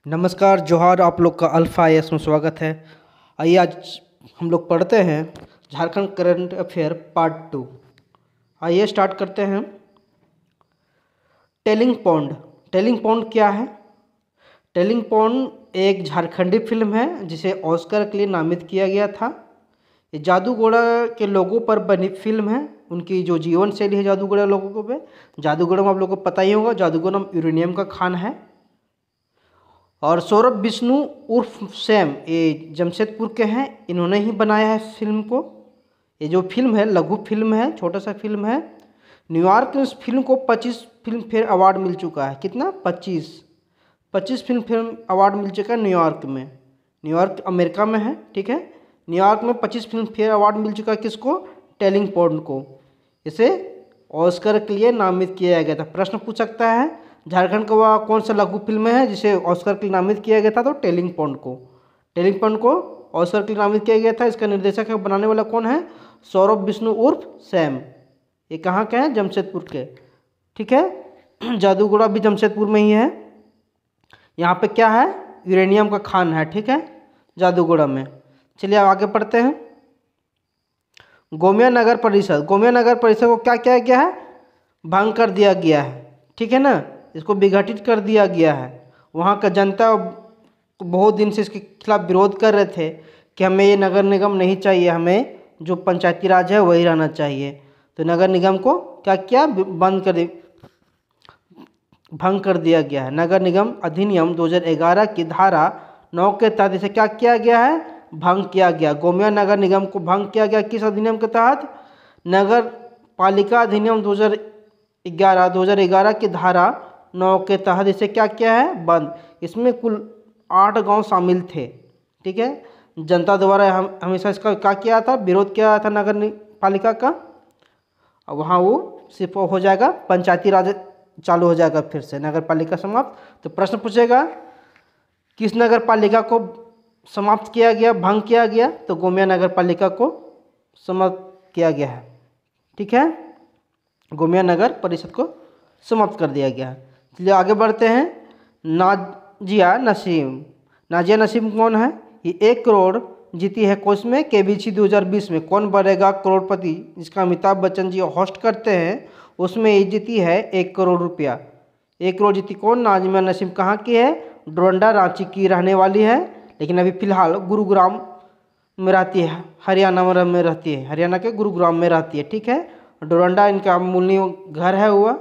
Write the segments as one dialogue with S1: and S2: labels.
S1: नमस्कार जोहार, आप लोग का अल्फ़ा आईएएस में स्वागत है। आइए आज हम लोग पढ़ते हैं झारखंड करंट अफेयर पार्ट 2। आइए स्टार्ट करते हैं। Telling pond. टेलिंग पॉन्ड क्या है? टेलिंग पॉन्ड एक झारखंडी फिल्म है जिसे ऑस्कर के लिए नामित किया गया था। ये जादूगोड़ा के लोगों पर बनी फिल्म है। उनकी जो जीवन शैली है जादूगोड़ा लोगों पे, जादूगोड़ा में आप लोगों को पता ही होगा, जादूगोड़ा यूरेनियम का खान है। और सौरभ विष्णु उर्फ सैम ये जमशेदपुर के हैं, इन्होंने ही बनाया है फिल्म को। ये जो फिल्म है लघु फिल्म है, छोटा सा फिल्म है। न्यूयॉर्क में इस फिल्म को 25 फिल्म फेयर अवार्ड मिल चुका है। कितना? 25 फिल्म फेयर अवार्ड मिल चुका है न्यूयॉर्क में। न्यूयॉर्क अमेरिका में है, ठीक है। न्यूयॉर्क में 25 फिल्म फेयर अवार्ड मिल चुका है किसको? टेलिंग पॉन्ड को। इसे ऑस्कर के लिए नामित किया गया था। प्रश्न पूछ सकता है झारखंड का वह कौन सा लघु फिल्म है जिसे ऑस्कर के लिए नामित किया गया था? तो टेलिंग पॉन्ड को। टेलिंग पॉन्ड को ऑस्कर के लिए नामित किया गया था। इसका निर्देशक है, बनाने वाला कौन है? सौरभ विष्णु उर्फ सैम। ये कहाँ के हैं? जमशेदपुर के, ठीक है। जादूगोड़ा भी जमशेदपुर में ही है। यहाँ पे क्या है? यूरेनियम का खान है, ठीक है, जादूगोड़ा में। चलिए अब आगे पढ़ते हैं। गोमिया नगर परिषद। गोमिया नगर परिषद को क्या किया गया है? भंग कर दिया गया है, ठीक है ना। इसको विघटित कर दिया गया है। वहाँ का जनता बहुत दिन से इसके खिलाफ विरोध कर रहे थे कि हमें ये नगर निगम नहीं चाहिए, हमें जो पंचायती राज है वही रहना चाहिए। तो नगर निगम को क्या किया? भंग कर दिया गया है। नगर निगम अधिनियम 2011 की धारा 9 के तहत इसे क्या किया गया है? भंग किया गया। गोमिया नगर निगम को भंग किया गया किस अधिनियम के तहत? नगर पालिका अधिनियम 2011 की धारा 9 के तहत इसे क्या किया है? बंद। इसमें कुल 8 गांव शामिल थे, ठीक है। जनता द्वारा हमेशा इसका क्या किया था? विरोध किया था नगर पालिका का। अब वहाँ वो सिर्फ हो जाएगा, पंचायती राज चालू हो जाएगा, फिर से नगर पालिका समाप्त। तो प्रश्न पूछेगा किस नगर पालिका को समाप्त किया गया, भंग किया गया? तो गोमिया नगर पालिका को समाप्त किया गया है, ठीक है। गोमिया नगर परिषद को समाप्त कर दिया गया है। चलिए आगे बढ़ते हैं। नाजिया नसीम। नाजिया नसीम कौन है? ये 1 करोड़ जीती है कोष में केबीसी 2020 में कौन बनेगा करोड़पति, जिसका अमिताभ बच्चन जी होस्ट करते हैं, उसमें ये जीती है 1 करोड़ रुपया। 1 करोड़ जीती कौन? नाजिया नसीम। कहाँ की है? डोरंडा, रांची की रहने वाली है, लेकिन अभी फिलहाल गुरुग्राम में रहती है, हरियाणा में रहती है, हरियाणा के गुरुग्राम में रहती है, ठीक है। डोरंडा इनका मूल घर है हुआ।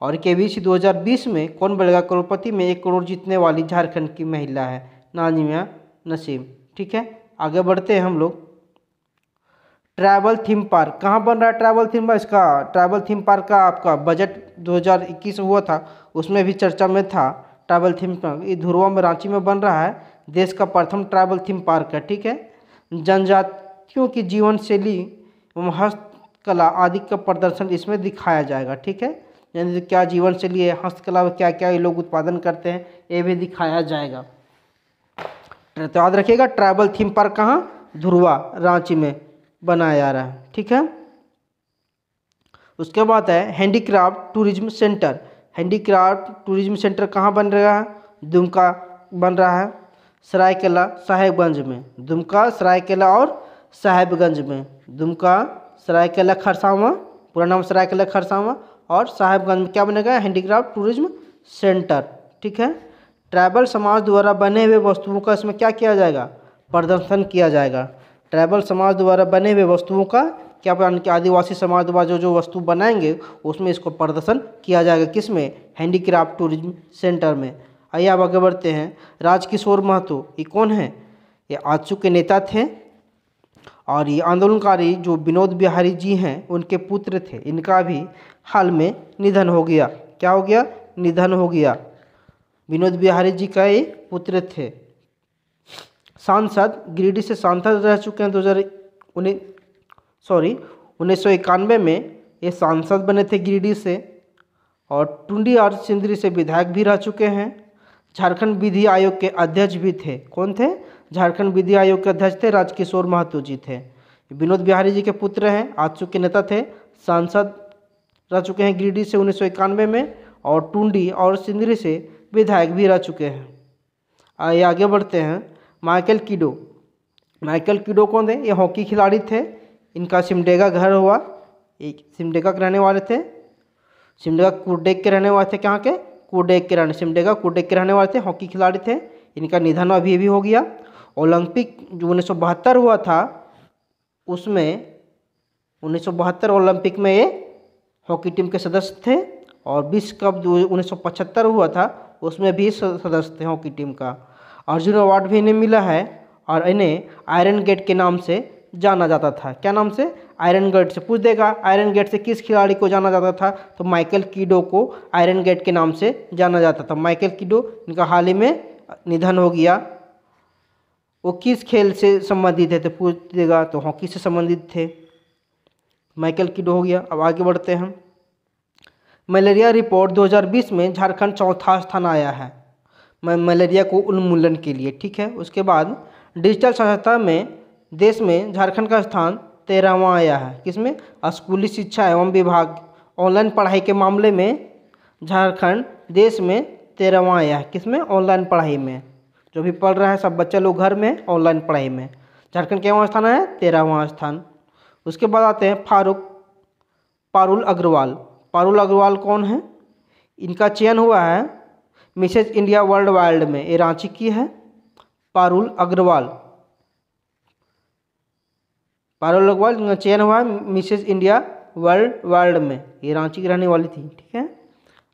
S1: और केबीसी 2020 में कौन बनेगा करोड़पति में 1 करोड़ जीतने वाली झारखंड की महिला है नाजिया नसीम, ठीक है। आगे बढ़ते हैं हम लोग। ट्रैवल थीम पार्क कहाँ बन रहा है? ट्रैवल थीम पार्क, इसका ट्रैवल थीम पार्क का आपका बजट 2021 हुआ था, उसमें भी चर्चा में था ट्रैवल थीम पार्क। ये धुरवा में, रांची में बन रहा है। देश का प्रथम ट्रैवल थीम पार्क है, ठीक है। जनजातियों की जीवन शैली एवं हस्तकला आदि का प्रदर्शन इसमें दिखाया जाएगा, ठीक है। यानी क्या जीवन शैली है, हस्तकला क्या क्या ये लोग उत्पादन करते हैं, ये भी दिखाया जाएगा। तो याद रखिएगा ट्रैवल थीम पार्क कहाँ? धुरवा, रांची में बनाया जा रहा है, ठीक है। उसके बाद है handicraft tourism centre. Handicraft tourism centre कहाँ बन रहा है? दुमका बन रहा है, सरायकेला साहेबगंज में। दुमका, सरायकेला और साहेबगंज में। दुमका, सरायकेला खरसावां, पूरा नाम सरायकेला खरसावां, और साहेबगंज में क्या बनेगा? हैंडीक्राफ्ट टूरिज्म सेंटर, ठीक है। ट्राइबल समाज द्वारा बने हुए वस्तुओं का इसमें क्या किया जाएगा? प्रदर्शन किया जाएगा। ट्राइबल समाज द्वारा बने हुए वस्तुओं का क्या बन के आदिवासी समाज द्वारा जो वस्तु बनाएंगे उसमें इसको प्रदर्शन किया जाएगा। किस में? हैंडीक्राफ्ट टूरिज्म सेंटर में। आइए अब आगे बढ़ते हैं। राजकिशोर महतो ये कौन है? ये आजसू के नेता थे और ये आंदोलनकारी जो विनोद बिहारी जी हैं उनके पुत्र थे। इनका भी हाल में निधन हो गया। क्या हो गया? निधन हो गया। विनोद बिहारी जी का ये पुत्र थे। सांसद, गिरिडीह से सांसद रह चुके हैं 1991 में ये सांसद बने थे गिरिडीह से। और टुंडी और सिंदरी से विधायक भी रह चुके हैं। झारखंड विधि आयोग के अध्यक्ष भी थे। कौन थे? झारखंड विधि आयोग के अध्यक्ष थे राजकिशोर महतो जी थे। विनोद बिहारी जी के पुत्र हैं, आजसू के नेता थे, सांसद रह चुके हैं गिरिडीह से 1991 में, और टुंडी और सिंदरी से विधायक भी रह चुके हैं। आइए आगे बढ़ते हैं। माइकल किडो, माइकल किडो कौन थे? ये हॉकी खिलाड़ी थे। इनका सिमडेगा घर हुआ, एक सिमडेगा के रहने वाले थे। सिमडेगा कुर्डेक के रहने वाले थे। कहाँ के? कुर्डेक के रहने, सिमडेगा कुर्डेक के रहने वाले थे, हॉकी खिलाड़ी थे। इनका निधन अभी भी हो गया। ओलंपिक जो 1972 हुआ था उसमें 1972 ओलंपिक में ये हॉकी टीम के सदस्य थे। और विश्व कप जो 1975 हुआ था उसमें भी सदस्य थे हॉकी टीम का। अर्जुन अवार्ड भी इन्हें मिला है और इन्हें आयरन गेट के नाम से जाना जाता था। क्या नाम से? आयरन गेट से। पूछ देगा आयरन गेट से किस खिलाड़ी को जाना जाता था, तो माइकल किडो को आयरन गेट के नाम से जाना जाता था। माइकल किडो, इनका हाल ही में निधन हो गया। वो किस खेल से संबंधित है, तो पूछ देगा तो हॉकी से संबंधित थे। माइकल किडो हो गया। अब आगे बढ़ते हैं। मलेरिया रिपोर्ट 2020 में झारखंड चौथा स्थान आया है मलेरिया को उन्मूलन के लिए। ठीक है। उसके बाद डिजिटल साक्षरता में देश में झारखंड का स्थान 13वां आया है। किसमें? स्कूली शिक्षा एवं विभाग ऑनलाइन पढ़ाई के मामले में झारखंड देश में 13वां आया है। किसमें? ऑनलाइन पढ़ाई में। जो भी पढ़ रहा है सब बच्चे लोग घर में ऑनलाइन पढ़ाई में झारखंड क्या स्थान है? 13वां स्थान। उसके बाद आते हैं पारुल अग्रवाल। पारुल अग्रवाल कौन है? इनका चयन हुआ है मिसेज इंडिया वर्ल्ड वाइड में, ये रांची की है। पारुल अग्रवाल, पारुल अग्रवाल इनका चयन हुआ है मिसेज इंडिया वर्ल्ड वाइड में, ये रांची की रहने वाली थी। ठीक है।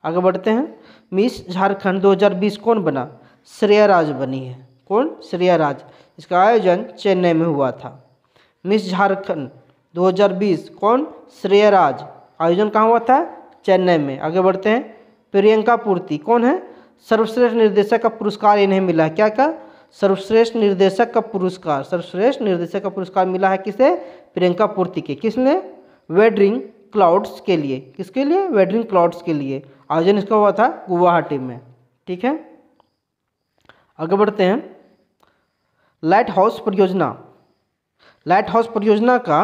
S1: आगे बढ़ते हैं। मिस झारखंड 2020 कौन बना? श्रेया राज बनी है। कौन? श्रेया राज। इसका आयोजन चेन्नई में हुआ था। मिस झारखंड 2020 कौन? श्रेया राज। आयोजन कहाँ हुआ था? चेन्नई में। आगे बढ़ते हैं। प्रियंका पूर्ति कौन है? सर्वश्रेष्ठ निर्देशक का पुरस्कार इन्हें मिला है। क्या क्या? सर्वश्रेष्ठ निर्देशक का पुरस्कार, सर्वश्रेष्ठ निर्देशक का पुरस्कार मिला है किसे? प्रियंका पूर्ति के। किसने? वेडरिंग क्लाउड्स के लिए। किसके लिए? वेडरिंग क्लाउड्स के लिए। आयोजन इसका हुआ था गुवाहाटी में। ठीक है। आगे बढ़ते हैं। लाइट हाउस परियोजना, लाइट हाउस परियोजना का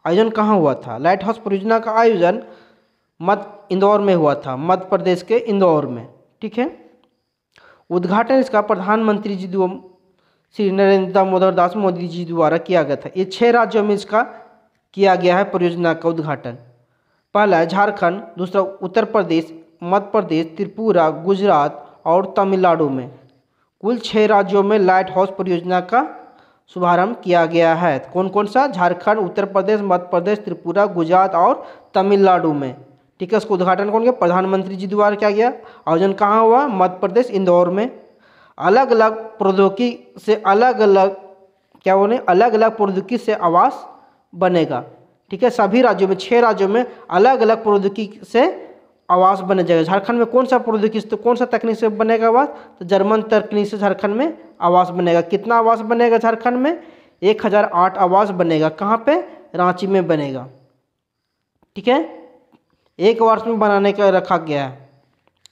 S1: आयोजन कहाँ हुआ था? लाइट हाउस परियोजना का आयोजन इंदौर में हुआ था, मध्य प्रदेश के इंदौर में। ठीक है। उद्घाटन इसका प्रधानमंत्री जी श्री नरेंद्र दामोदर दास मोदी जी द्वारा किया गया था। ये 6 राज्यों में इसका किया गया है परियोजना का उद्घाटन। पहला झारखंड, दूसरा उत्तर प्रदेश, मध्य प्रदेश, त्रिपुरा, गुजरात और तमिलनाडु में। कुल 6 राज्यों में लाइट हाउस परियोजना का शुभारंभ किया गया है। कौन कौन सा? झारखंड, उत्तर प्रदेश, मध्य प्रदेश, त्रिपुरा, गुजरात और तमिलनाडु में। ठीक है। इसको उद्घाटन कौन किया? प्रधानमंत्री जी द्वारा किया गया। आयोजन कहाँ हुआ? मध्य प्रदेश इंदौर में। अलग अलग प्रौद्योगिकी से अलग अलग क्या बोले? अलग अलग प्रौद्योगिकी से आवास बनेगा। ठीक है। सभी राज्यों में 6 राज्यों में अलग अलग प्रौद्योगिकी से आवास बने जाएगा। झारखंड में कौन सा प्रौद्योगिकी से, कौन सा तकनीक से बनेगा आवास? तो जर्मन तकनीक से झारखंड में आवास बनेगा। कितना आवास बनेगा झारखंड में? 1008 आवास बनेगा। कहाँ पे? रांची में बनेगा। ठीक है। 1 वर्ष में बनाने का रखा गया है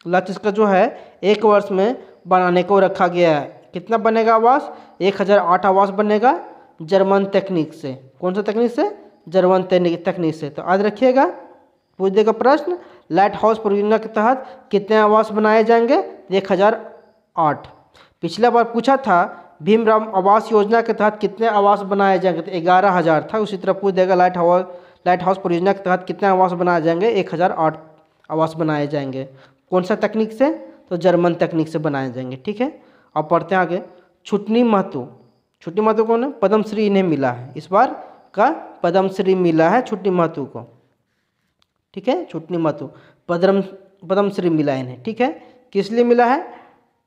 S1: लक्ष्य इसका जो है, 1 वर्ष में बनाने को रखा गया है। कितना बनेगा आवास? 1008 आवास बनेगा जर्मन तकनीक से। कौन सा तकनीक से? जर्मन तकनीक से। तो आज रखिएगा, पूछ देगा प्रश्न, लाइट हाउस परियोजना के तहत कितने आवास बनाए जाएंगे? 1008। पिछला बार पूछा था भीमराव आवास योजना के तहत कितने आवास बनाए जाएंगे, तो 11,000 था। उसी तरह पूछ देगा लाइट हाउस परियोजना के तहत कितने आवास बनाए जाएंगे? 1008 आवास बनाए जाएंगे। कौन सा तकनीक से? तो जर्मन तकनीक से बनाए जाएंगे। ठीक है। अब पढ़ते हैं आगे। छुटनी महतो, छुटनी महतो कौन है? पद्मश्री इन्हें मिला है, इस बार का पद्मश्री मिला है छुटनी महतो को। ठीक है। छुटनी महतो पद्मश्री मिला इन्हें। ठीक है। किस लिए मिला है?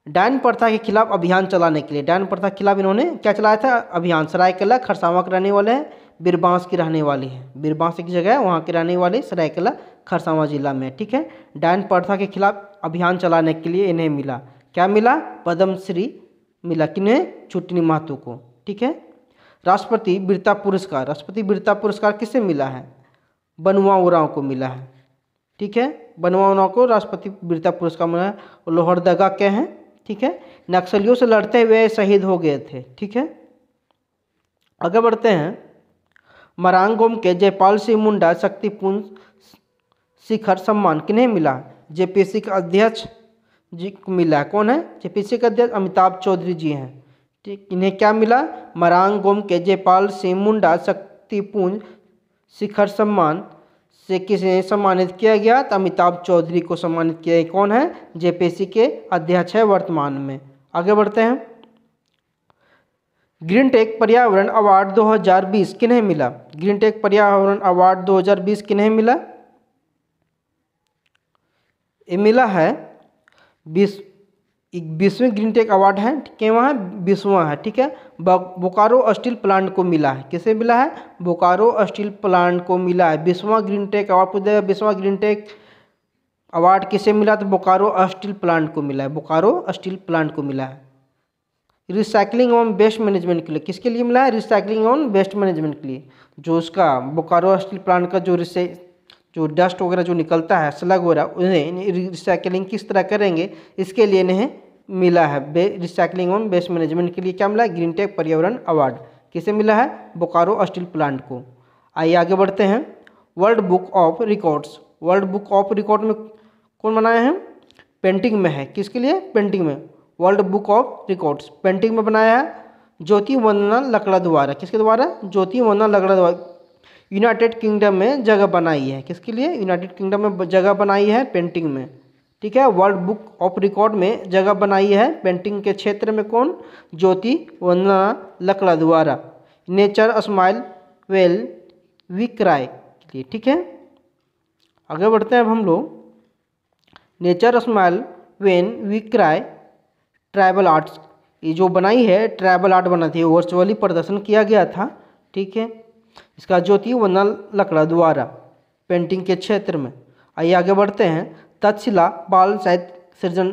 S1: डायन प्रथा के खिलाफ अभियान चलाने के लिए। डायन प्रथा के खिलाफ इन्होंने क्या चलाया था? अभियान। सरायकेला खरसावां के रहने वाले हैं, बीरबांस की रहने वाली है। बीरबांस एक जगह है, वहाँ की रहने वाली सरायकेला खरसावां जिला में। ठीक है। डायन प्रथा के खिलाफ अभियान चलाने के लिए इन्हें मिला, क्या मिला? पद्मश्री मिला। किन्हें? छुटनी महतो को। ठीक है। राष्ट्रपति वीरता पुरस्कार, राष्ट्रपति वीरता पुरस्कार किससे मिला है? बनुआ उरांव को मिला है। ठीक है। बनुआ उरांव को राष्ट्रपति वीरता पुरस्कार मिला है। लोहरदगा के हैं। ठीक है। नक्सलियों से लड़ते हुए शहीद हो गए थे। ठीक है। आगे बढ़ते हैं। मरांगोम के जयपाल सिंह मुंडा शक्तिपुंज शिखर सम्मान किन्हें मिला? जेपीएससी के अध्यक्ष जी को मिला है। कौन है? जेपीसी के अध्यक्ष अमिताभ चौधरी जी हैं। ठीक, इन्हें क्या मिला? मरांग गोम के जयपाल सिंह मुंडा शक्तिपुंज शिखर सम्मान से किसे सम्मानित किया गया? तो अमिताभ चौधरी को सम्मानित किया गया। कौन है? जेपीसी के अध्यक्ष है वर्तमान में। आगे बढ़ते हैं। ग्रीन टेक पर्यावरण अवार्ड 2020 किन्हें मिला? ग्रीन टेक पर्यावरण अवार्ड 2020 किन्हें मिला? ये मिला है 20वें ग्रीन टेक अवार्ड है, ठीक है, वहाँ 20वां है, ठीक है। बोकारो स्टील प्लांट को मिला है। किसे मिला है? बोकारो स्टील प्लांट को मिला है 20वां ग्रीन टेक अवार्ड। पूछ देगा 20वां ग्रीन टेक अवार्ड किसे मिला? तो बोकारो स्टील प्लांट को मिला है। बोकारो स्टील प्लांट को मिला है। रिसाइकलिंग एवं वेस्ट मैनेजमेंट के लिए किसके लिए मिला है? रिसाइकलिंग एवं वेस्ट मैनेजमेंट के लिए। जो उसका बोकारो स्टील प्लांट का जो डस्ट वगैरह जो निकलता है, स्लग वगैरह, उन्हें रिसाइकलिंग किस तरह करेंगे, इसके लिए इन्हें मिला है रिसाइकलिंग एवं वेस्ट मैनेजमेंट के लिए क्या मिला है? ग्रीन टेक पर्यावरण अवार्ड। किसे मिला है? बोकारो स्टील प्लांट को। आइए आगे बढ़ते हैं। World book of records. World book of record में कौन बनाया है? पेंटिंग में है। किसके लिए? पेंटिंग में। World book of records painting में बनाया है ज्योति वंदना लकड़ा द्वारा। किसके द्वारा? ज्योति वंदना लकड़ा द्वारा। यूनाइटेड किंगडम में जगह बनाई है। किसके लिए? यूनाइटेड किंगडम में जगह बनाई है पेंटिंग में, ठीक है। वर्ल्ड बुक ऑफ रिकॉर्ड में जगह बनाई है पेंटिंग के क्षेत्र में। कौन? ज्योति वंदना लकड़ा द्वारा। Nature smile well we cry के लिए, ठीक है। आगे बढ़ते हैं अब हम लोग। Nature smile when we cry tribal arts, ये जो बनाई है ट्राइबल आर्ट बना थी, वर्चुअली प्रदर्शन किया गया था, ठीक है। इसका ज्योति वंदना लकड़ा द्वारा पेंटिंग के क्षेत्र में। आइए आगे बढ़ते हैं। तक्षशिला बाल साहित्य सृजन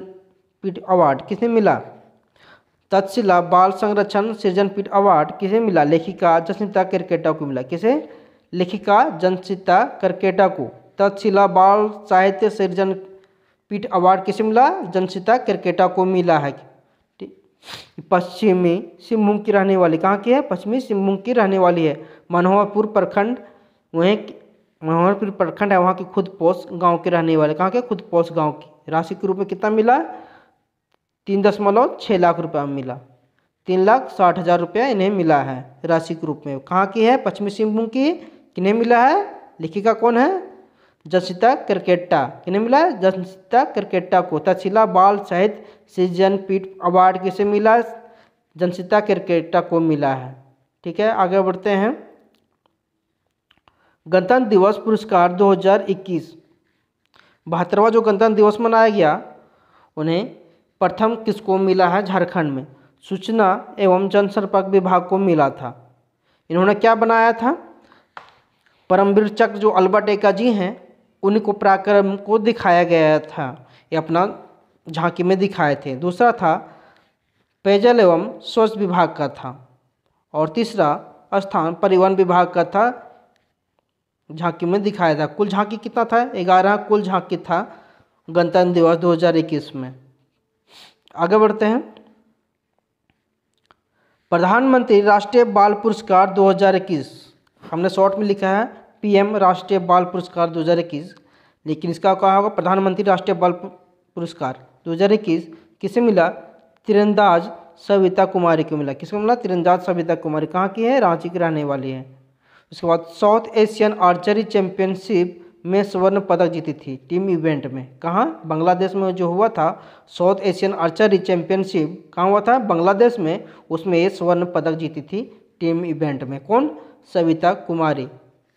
S1: पीठ अवार्ड किसे मिला? तक्षशिला बाल संरक्षण सृजन पीठ अवार्ड किसे मिला? लेखिका जसनीता केरकेटा को मिला। किसे? लेखिका जसनीता केरकेटा को तक्षशिला बाल साहित्य सृजन पीठ अवार्ड किसे मिला? जसनीता केरकेटा को मिला है। पश्चिमी सिंहभूम की रहने वाली, कहाँ की है? पश्चिमी सिंहभूम की रहने वाली है। मनोहरपुर प्रखंड, वहीं मनोहरपुर प्रखंड है, वहाँ की खुदपोश गांव के रहने वाले। कहाँ के? खुदपोश गांव की। राशि के रूप में कितना मिला? 3.6 लाख रुपया मिला। 3,60,000 रुपया इन्हें मिला है राशि के रूप में। कहाँ की है? पश्चिमी सिंहभूम की। किन्हें मिला है? लेखिका कौन है? जसनीता केरकेटा। किन्हें मिला है? जसनीता केरकेटा को। तक्षशिला बाल साहित्य सृजन पीठ अवार्ड किसे मिला? जसनीता केरकेटा को मिला है, ठीक है। आगे बढ़ते हैं। गणतंत्र दिवस पुरस्कार 2021, 72वां जो गणतंत्र दिवस मनाया गया, उन्हें प्रथम किसको मिला है? झारखंड में सूचना एवं जनसंपर्क विभाग को मिला था। इन्होंने क्या बनाया था? परमवीर चक्र जो अल्बर्ट एक्का जी हैं, उन्हीं को पराक्रम को दिखाया गया था, ये अपना झांकी में दिखाए थे। दूसरा था पेयजल एवं स्वच्छ विभाग का था, और तीसरा स्थान परिवहन विभाग का था, झांकी में दिखाया था। कुल झांकी कितना था? 11 कुल झांकी था गणतंत्र दिवस 2021 में। आगे बढ़ते हैं। प्रधानमंत्री राष्ट्रीय बाल पुरस्कार 2021, हमने शॉर्ट में लिखा है पीएम राष्ट्रीय बाल पुरस्कार 2021, लेकिन इसका क्या होगा? प्रधानमंत्री राष्ट्रीय बाल पुरस्कार 2021 किसे मिला? तीरंदाज सविता कुमारी को मिला। किसको मिला? तीरंदाज सविता कुमारी। कहाँ की है? रांची की रहने वाली है। उसके बाद साउथ एशियन आर्चरी चैंपियनशिप में स्वर्ण पदक जीती थी टीम इवेंट में। कहाँ? बांग्लादेश में जो हुआ था साउथ एशियन आर्चरी चैंपियनशिप, कहाँ हुआ था? बांग्लादेश में। उसमें ये स्वर्ण पदक जीती थी टीम इवेंट में। कौन? सविता कुमारी।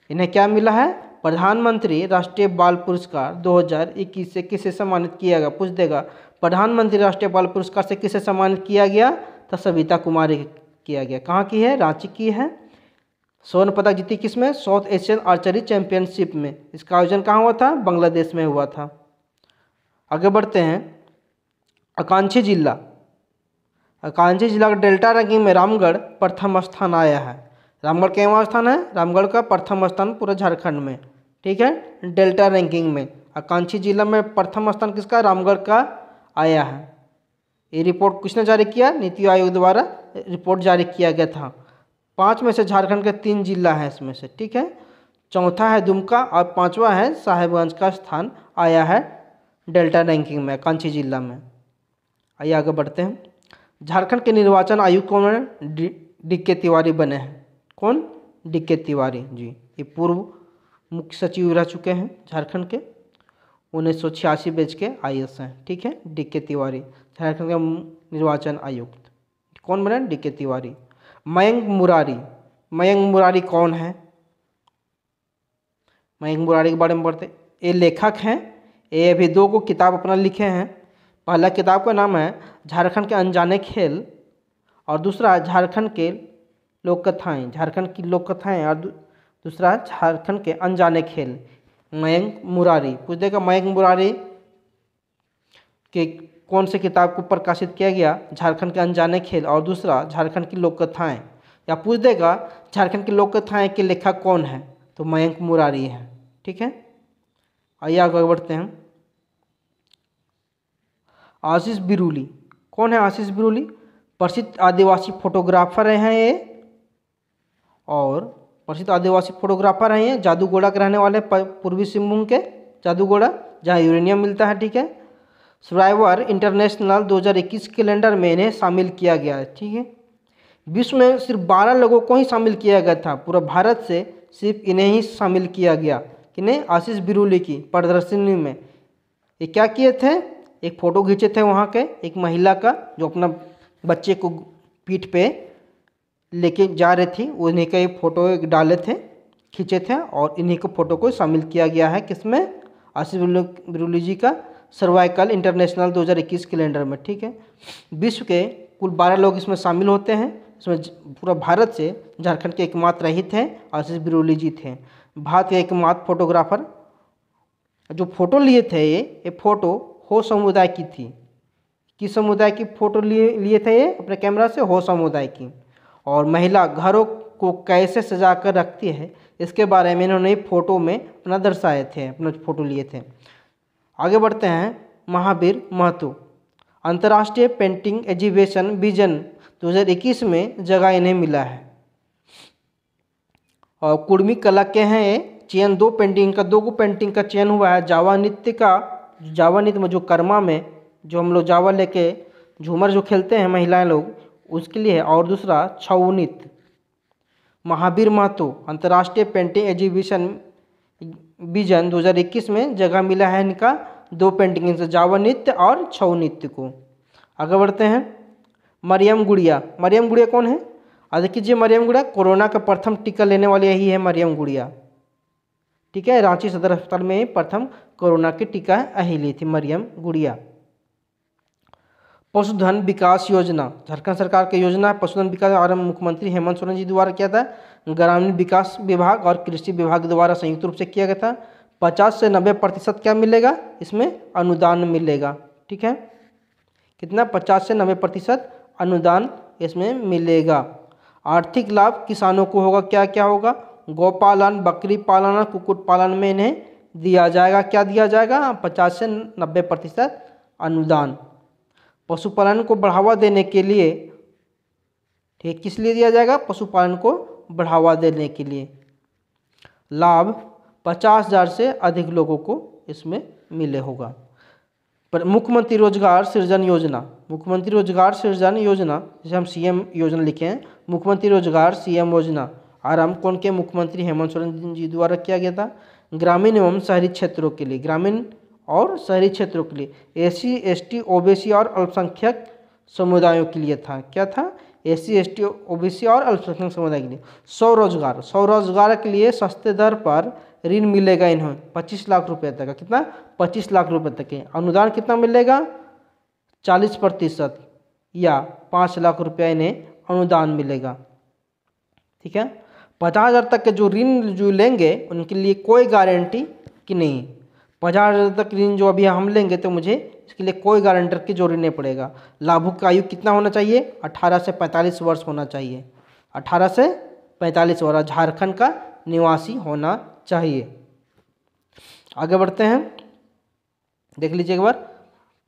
S1: इन्हें क्या मिला है? प्रधानमंत्री राष्ट्रीय बाल पुरस्कार 2021 से किसे सम्मानित किया गया? पूछ देगा प्रधानमंत्री राष्ट्रीय बाल पुरस्कार से किसे सम्मानित किया गया? तो सविता कुमारी किया गया। कहाँ की है? रांची की है। स्वर्ण पदक जीती किसमें? साउथ एशियन आर्चरी चैंपियनशिप में। इसका आयोजन कहाँ हुआ था? बांग्लादेश में हुआ था। आगे बढ़ते हैं। आकांक्षी जिला, आकांक्षी जिला का डेल्टा रैंकिंग में रामगढ़ प्रथम स्थान आया है। रामगढ़ केवां स्थान है? रामगढ़ का प्रथम स्थान पूरे झारखंड में, ठीक है। डेल्टा रैंकिंग में आकांक्षी जिला में प्रथम स्थान किसका? रामगढ़ का आया है। ये रिपोर्ट किसने जारी किया? नीति आयोग द्वारा रिपोर्ट जारी किया गया था। 5 में से झारखंड के 3 जिला है इसमें से, ठीक है। चौथा है दुमका और 5वां है साहेबगंज का स्थान आया है डेल्टा रैंकिंग में आकांक्षी जिला में। आइए आगे बढ़ते हैं। झारखंड के निर्वाचन आयुक्त कौन है? डी.के. तिवारी बने हैं। कौन? डी.के. तिवारी जी। ये पूर्व मुख्य सचिव रह चुके हैं झारखंड के, 1986 बैच के IAS हैं। ठीक है, डी.के. तिवारी झारखंड के निर्वाचन आयुक्त। कौन बने? डी.के. तिवारी। मयंक मुरारी, मयंक मुरारी कौन है? मयंक मुरारी के बारे में पढ़ते। ये लेखक हैं, ये अभी 2 को किताब अपना लिखे हैं। पहला किताब का नाम है झारखंड के अनजाने खेल और दूसरा झारखंड के लोक कथाएँ, झारखंड की लोक कथाएँ, और दूसरा झारखंड के अनजाने खेल। मयंक मुरारी पूछ देगा, मयंक मुरारी के कौन से किताब को प्रकाशित किया गया? झारखंड के अनजाने खेल और दूसरा झारखंड की लोक कथाएँ। या पूछ देगा झारखंड की लोक कथाएँ के लेखक कौन है? तो मयंक मुरारी हैं। ठीक है, आइए आगे बढ़ते हैं। आशीष बिरुली कौन है? आशीष बिरुली प्रसिद्ध आदिवासी फोटोग्राफर हैं ये, और प्रसिद्ध आदिवासी फोटोग्राफर हैं ये। जादूगोड़ा के रहने वाले, पूर्वी सिंहभूम के जादूगोड़ा, जहाँ यूरेनियम मिलता है। ठीक है, सर्वाइवर इंटरनेशनल 2021 कैलेंडर में इन्हें शामिल किया गया है। ठीक है, विश्व में सिर्फ 12 लोगों को ही शामिल किया गया था, पूरा भारत से सिर्फ इन्हें ही शामिल किया गया। किन्हें? आशीष बिरुली की प्रदर्शनी में। ये क्या किए थे? एक फ़ोटो खींचे थे वहाँ के एक महिला का, जो अपना बच्चे को पीठ पे लेके जा रही थी, उन्हीं का एक फ़ोटो डाले थे, खींचे थे, और इन्हीं को फ़ोटो को शामिल किया गया है। किसमें? आशीष बिरुली जी का सर्वाइकल इंटरनेशनल 2021 कैलेंडर में। ठीक है, विश्व के कुल 12 लोग इसमें शामिल होते हैं। इसमें पूरा भारत से झारखंड के एकमात्र ही थे, आशीष बिरुली जी थे। भारत के एकमात्र फोटोग्राफर। जो फ़ोटो लिए थे ये फ़ोटो हो समुदाय की थी। किस समुदाय की फ़ोटो लिए थे ये? अपने कैमरा से हो समुदाय की। और महिला घरों को कैसे सजा कर रखती है, इसके बारे में इन्होंने फ़ोटो में अपना दर्शाए थे, अपना फ़ोटो लिए थे। आगे बढ़ते हैं। महावीर महतो अंतर्राष्ट्रीय पेंटिंग एग्जीबिशन विजन 2021 में जगह इन्हें मिला है। और कुर्मी कला के हैं ये। चयन 2 को पेंटिंग का चयन हुआ है। जावा नृत्य का, जावा नृत्य में जो कर्मा में जो हम लोग जावा लेके झूमर जो खेलते हैं महिलाएं लोग, उसके लिए है। और दूसरा छऊ नृत्य। महावीर महतो अंतर्राष्ट्रीय पेंटिंग एग्जीबिशन विजन 2021 में जगह मिला है इनका 2 पेंटिंग से, जावा नृत्य और छऊ नृत्य को। आगे बढ़ते हैं। मरियम गुड़िया, मरियम गुड़िया कौन है? देखिए मरियम गुड़िया कोरोना का प्रथम टीका लेने वाली यही है मरियम गुड़िया। ठीक है, रांची सदर अस्पताल में प्रथम कोरोना के टीका यही ली थी मरियम गुड़िया। पशुधन विकास योजना झारखंड सरकार की योजना है। पशुधन विकास आरंभ मुख्यमंत्री हेमंत सोरेन जी द्वारा किया था। ग्रामीण विकास विभाग और कृषि विभाग द्वारा संयुक्त रूप से किया गया था। 50 से 90% क्या मिलेगा? इसमें अनुदान मिलेगा। ठीक है, कितना? 50 से 90% अनुदान इसमें मिलेगा। आर्थिक लाभ किसानों को होगा। क्या क्या होगा? गौपालन, बकरी पालन और कुक्कुट पालन में इन्हें दिया जाएगा। क्या दिया जाएगा? 50 से 90% अनुदान। पशुपालन को बढ़ावा देने के लिए, ठीक, किस लिए दिया जाएगा? पशुपालन को बढ़ावा देने के लिए। लाभ 50,000 से अधिक लोगों को इसमें मिले होगा। पर मुख्यमंत्री रोजगार सृजन योजना, मुख्यमंत्री रोजगार सृजन योजना, जिसे हम CM योजना लिखे हैं, मुख्यमंत्री रोजगार CM योजना आरंभ कौन के? मुख्यमंत्री हेमंत सोरेन जी द्वारा किया गया था। ग्रामीण एवं शहरी क्षेत्रों के लिए, ग्रामीण और शहरी क्षेत्रों के लिए, SC ST OBC और अल्पसंख्यक समुदायों के लिए था। क्या था? SC ST OBC और अल्पसंख्यक समुदाय के लिए। स्वरोजगार, स्वरोजगार के लिए सस्ते दर पर ऋण मिलेगा इन्हें 25 लाख रुपए तक का। कितना? 25 लाख रुपए तक के। अनुदान कितना मिलेगा? 40% या 5 लाख रुपया इन्हें अनुदान मिलेगा। ठीक है, 50,000 तक के जो ऋण जो लेंगे उनके लिए कोई गारंटी कि नहीं। 50,000 तक ऋण जो अभी हम लेंगे तो मुझे इसके लिए कोई गारंटर की जरूरत नहीं पड़ेगा। लाभुक का आयु कितना होना चाहिए? 18 से 45 वर्ष होना चाहिए। 18 से 45 वर्ष झारखंड का निवासी होना चाहिए। आगे बढ़ते हैं, देख लीजिए एक बार।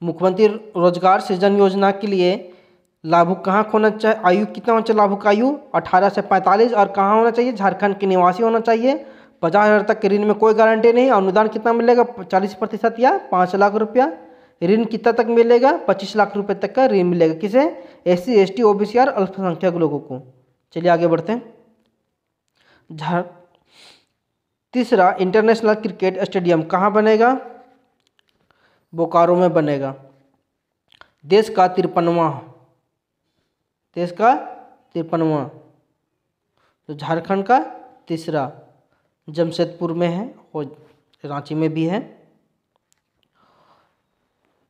S1: मुख्यमंत्री रोजगार सृजन योजना के लिए लाभुक कहाँ होना चाहिए? आयु कितना होना चाहिए? लाभुक आयु 18 से 45 और कहाँ होना चाहिए? झारखंड के निवासी होना चाहिए। 50,000 तक के ऋण में कोई गारंटी नहीं। अनुदान कितना मिलेगा? 40% या 5 लाख रुपया। ऋण कितना तक मिलेगा? 25 लाख रुपए तक का ऋण मिलेगा। किसे? SC ST OBC और अल्पसंख्यक लोगों को। चलिए आगे बढ़ते हैं। तीसरा, इंटरनेशनल क्रिकेट स्टेडियम कहाँ बनेगा? बोकारो में बनेगा। देश का 53वां, तो झारखंड का तीसरा जमशेदपुर में है और रांची में भी है।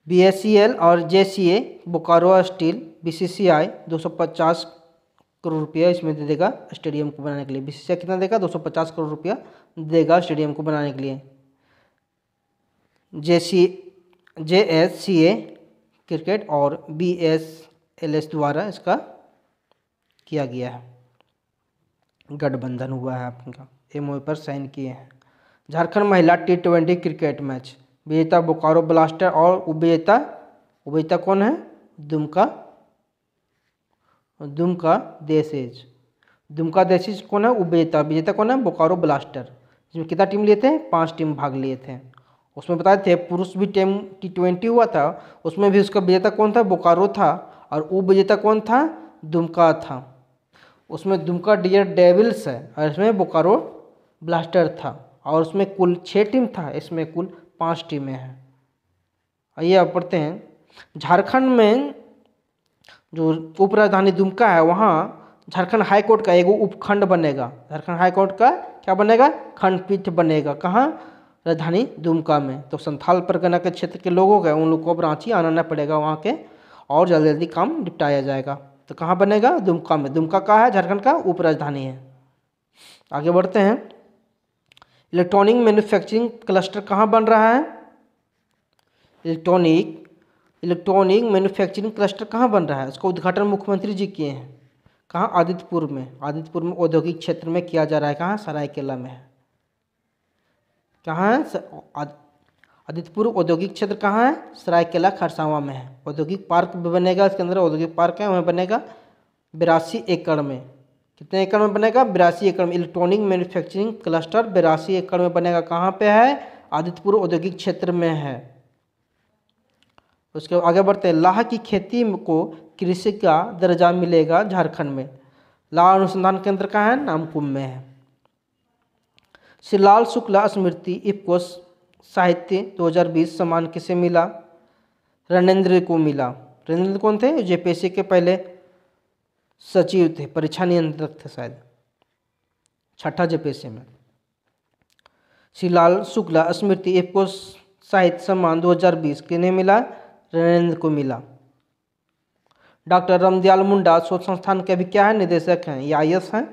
S1: BACL और JCA Bokaro steel BCCI 250 crore रुपया इसमें दे देगा स्टेडियम को बनाने के लिए। BCCI कितना देगा? 250 करोड़ रुपया देगा स्टेडियम को बनाने के लिए। JSCA क्रिकेट और BSLS द्वारा इसका किया गया है, गठबंधन हुआ है आपका, MOU पर साइन किए हैं। झारखंड महिला T20 क्रिकेट मैच, विजेता बोकारो ब्लास्टर और उपविजेता कौन है? दुमका देशेज। दुमका देशेज कौन है? विजेता कौन है? बोकारो ब्लास्टर। इसमें कितना टीम लिए थे? 5 टीम भाग लिए थे। उसमें बताए थे पुरुष भी टीम T20 हुआ था, उसमें भी उसका विजेता कौन था? बोकारो था, और उपविजेता कौन था? दुमका था। उसमें दुमका डियर डेविल्स है और इसमें बोकारो ब्लास्टर था, और उसमें कुल 6 टीम था, इसमें कुल 5 टीमें हैं। आइए अब पढ़ते हैं। झारखंड में जो उप राजधानी दुमका है, वहाँ झारखंड हाई कोर्ट का एक उपखंड बनेगा। झारखंड हाई कोर्ट का क्या बनेगा? खंडपीठ बनेगा। कहाँ? राजधानी दुमका में। तो संथाल परगना के क्षेत्र के लोगों का उन लोग को अब रांची आना न पड़ेगा वहाँ के, और जल्दी जल्दी काम निपटाया जाएगा। तो कहाँ बनेगा? दुमका में। दुमका कहाँ है? झारखंड का उप राजधानी है। आगे बढ़ते हैं। इलेक्ट्रॉनिक मैन्युफैक्चरिंग क्लस्टर कहाँ बन रहा है? इलेक्ट्रॉनिक मैन्युफैक्चरिंग क्लस्टर कहाँ बन रहा है? उसका उद्घाटन मुख्यमंत्री जी किए हैं। कहाँ? आदित्यपुर में। आदित्यपुर में औद्योगिक क्षेत्र में किया जा रहा है। कहाँ? सरायकेला में है। कहाँ है? आदित्यपुर औद्योगिक क्षेत्र कहाँ है? सरायकेला खरसावां में है। औद्योगिक पार्क भी बनेगा, इसके अंदर औद्योगिक पार्क है, वहाँ बनेगा 82 एकड़ में। कितने एकड़ में बनेगा? 82 एकड़ में। इलेक्ट्रॉनिक मैन्युफैक्चरिंग क्लस्टर 82 एकड़ में बनेगा। कहाँ पे है? आदित्यपुर औद्योगिक क्षेत्र में है। उसके आगे बढ़ते हैं। लाह की खेती को कृषि का दर्जा मिलेगा झारखंड में। लाह अनुसंधान केंद्र कहाँ है? नामकुम में है। श्री लाल शुक्ला स्मृति इफ्को साहित्य 2020 सम्मान किसे मिला? रणेंद्र को मिला। रणेंद्र कौन थे? JPSC के पहले सचिव थे, परीक्षा नियंत्रक थे शायद, 6ठा JPSC में। श्री लाल शुक्ला स्मृति इफ्को साहित्य सम्मान 2020 किन्हें मिला? रणेंद्र को मिला। डॉक्टर रामदयाल मुंडा शोध संस्थान के अभी क्या है? निदेशक हैं, ये IAS हैं।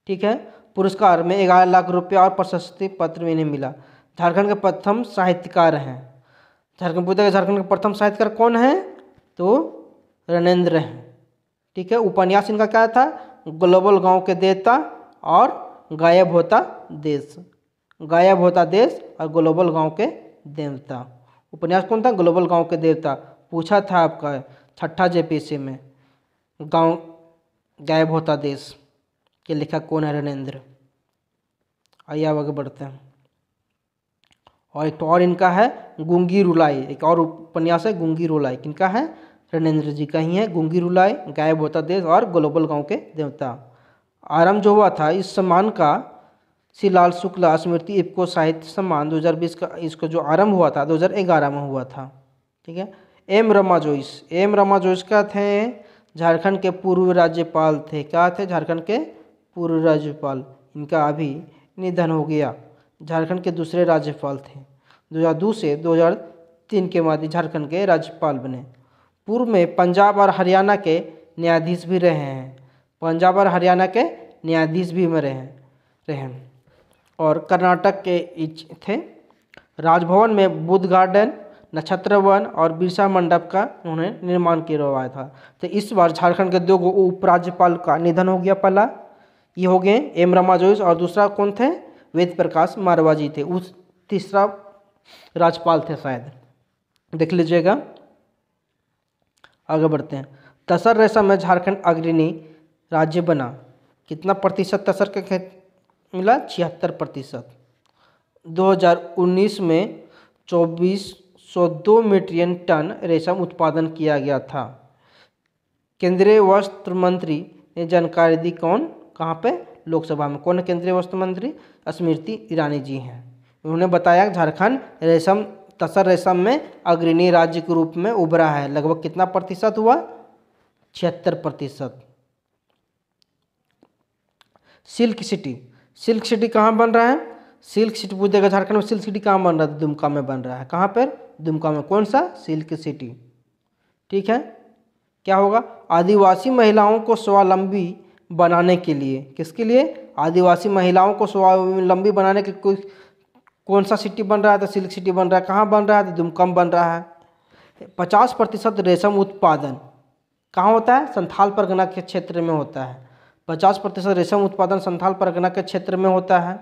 S1: ठीक है। पुरस्कार में 11 लाख रुपया और प्रशस्ति पत्र में इन्हें मिला। झारखंड के प्रथम साहित्यकार हैं। झारखंड के प्रथम साहित्यकार कौन है? तो रणेंद्र हैं। ठीक है। उपन्यास इनका क्या था? ग्लोबल गांव के देवता और गायब होता देश। गायब होता देश और ग्लोबल गांव के देवता। उपन्यास कौन था? ग्लोबल गांव के देवता। पूछा था आपका 6ठा JPSC में। गांव गायब होता देश के लेखक कौन है? रणेंद्र। आइए आगे बढ़ते हैं। और एक तो और इनका है गुंगी रुलाई, एक और उपन्यास है गुंगी रुलाई। किनका है? रणेंद्र जी का ही है। गुंगी रुलाई, गायब होता देश और ग्लोबल गांव के देवता। आरंभ जो हुआ था इस सम्मान का, श्री लाल शुक्ला स्मृति इफ्को साहित्य सम्मान 2020 का, इसको जो आरंभ हुआ था 2011 में हुआ था। ठीक है। एम रमा जोइस क्या थे? झारखंड के पूर्व राज्यपाल थे। क्या थे? झारखंड के पूर्व राज्यपाल। इनका अभी निधन हो गया। झारखंड के दूसरे राज्यपाल थे। 2002 से 2003 के बाद झारखंड के राज्यपाल बने। पूर्व में पंजाब और हरियाणा के न्यायाधीश भी रहे हैं। पंजाब और हरियाणा के न्यायाधीश भी में रहे और कर्नाटक के थे। राजभवन में बुद्ध गार्डन, नक्षत्र वन और बिरसा मंडप का उन्होंने निर्माण करवाया था। तो इस बार झारखंड के 2 उपराज्यपाल का निधन हो गया। पहला ये हो गए एम रमा जोइस और दूसरा कौन थे? वेद प्रकाश मारवा जी थे। उस तीसरा राज्यपाल थे शायद, देख लीजिएगा। आगे बढ़ते हैं। तसर रेशम में झारखंड अग्रणी राज्य बना। कितना प्रतिशत तसर का खेत मिला? 76%। 2019 में 102 मीट्रियन टन रेशम उत्पादन किया गया था। केंद्रीय वस्त्र मंत्री ने जानकारी दी, कौन, कहाँ पे, लोकसभा में। कौन है केंद्रीय वस्त्र मंत्री? स्मृति ईरानी जी हैं। उन्होंने बताया झारखंड रेशम तसर रेशम में अग्रणी राज्य के रूप में उभरा है। लगभग कितना प्रतिशत हुआ? 76%। सिल्क सिटी, सिल्क सिटी कहाँ बन रहा है? सिल्क सिटी पूछेगा झारखंड में सिल्क सिटी कहाँ बन रहा है? दुमका में बन रहा है। कहाँ पर? दुमका में। कौन सा? Silk city. ठीक है। क्या होगा? आदिवासी महिलाओं को स्वावलंबी बनाने के लिए, किसके लिए? आदिवासी महिलाओं को स्वावलंबी बनाने के कोई कौन सा सिटी बन रहा है? तो सिल्क सिटी बन रहा है। कहाँ बन रहा है? तो दुमका में बन रहा है। 50% रेशम उत्पादन कहाँ होता है? संथाल परगना के क्षेत्र में होता है। 50% रेशम उत्पादन संथाल परगना के क्षेत्र में होता है।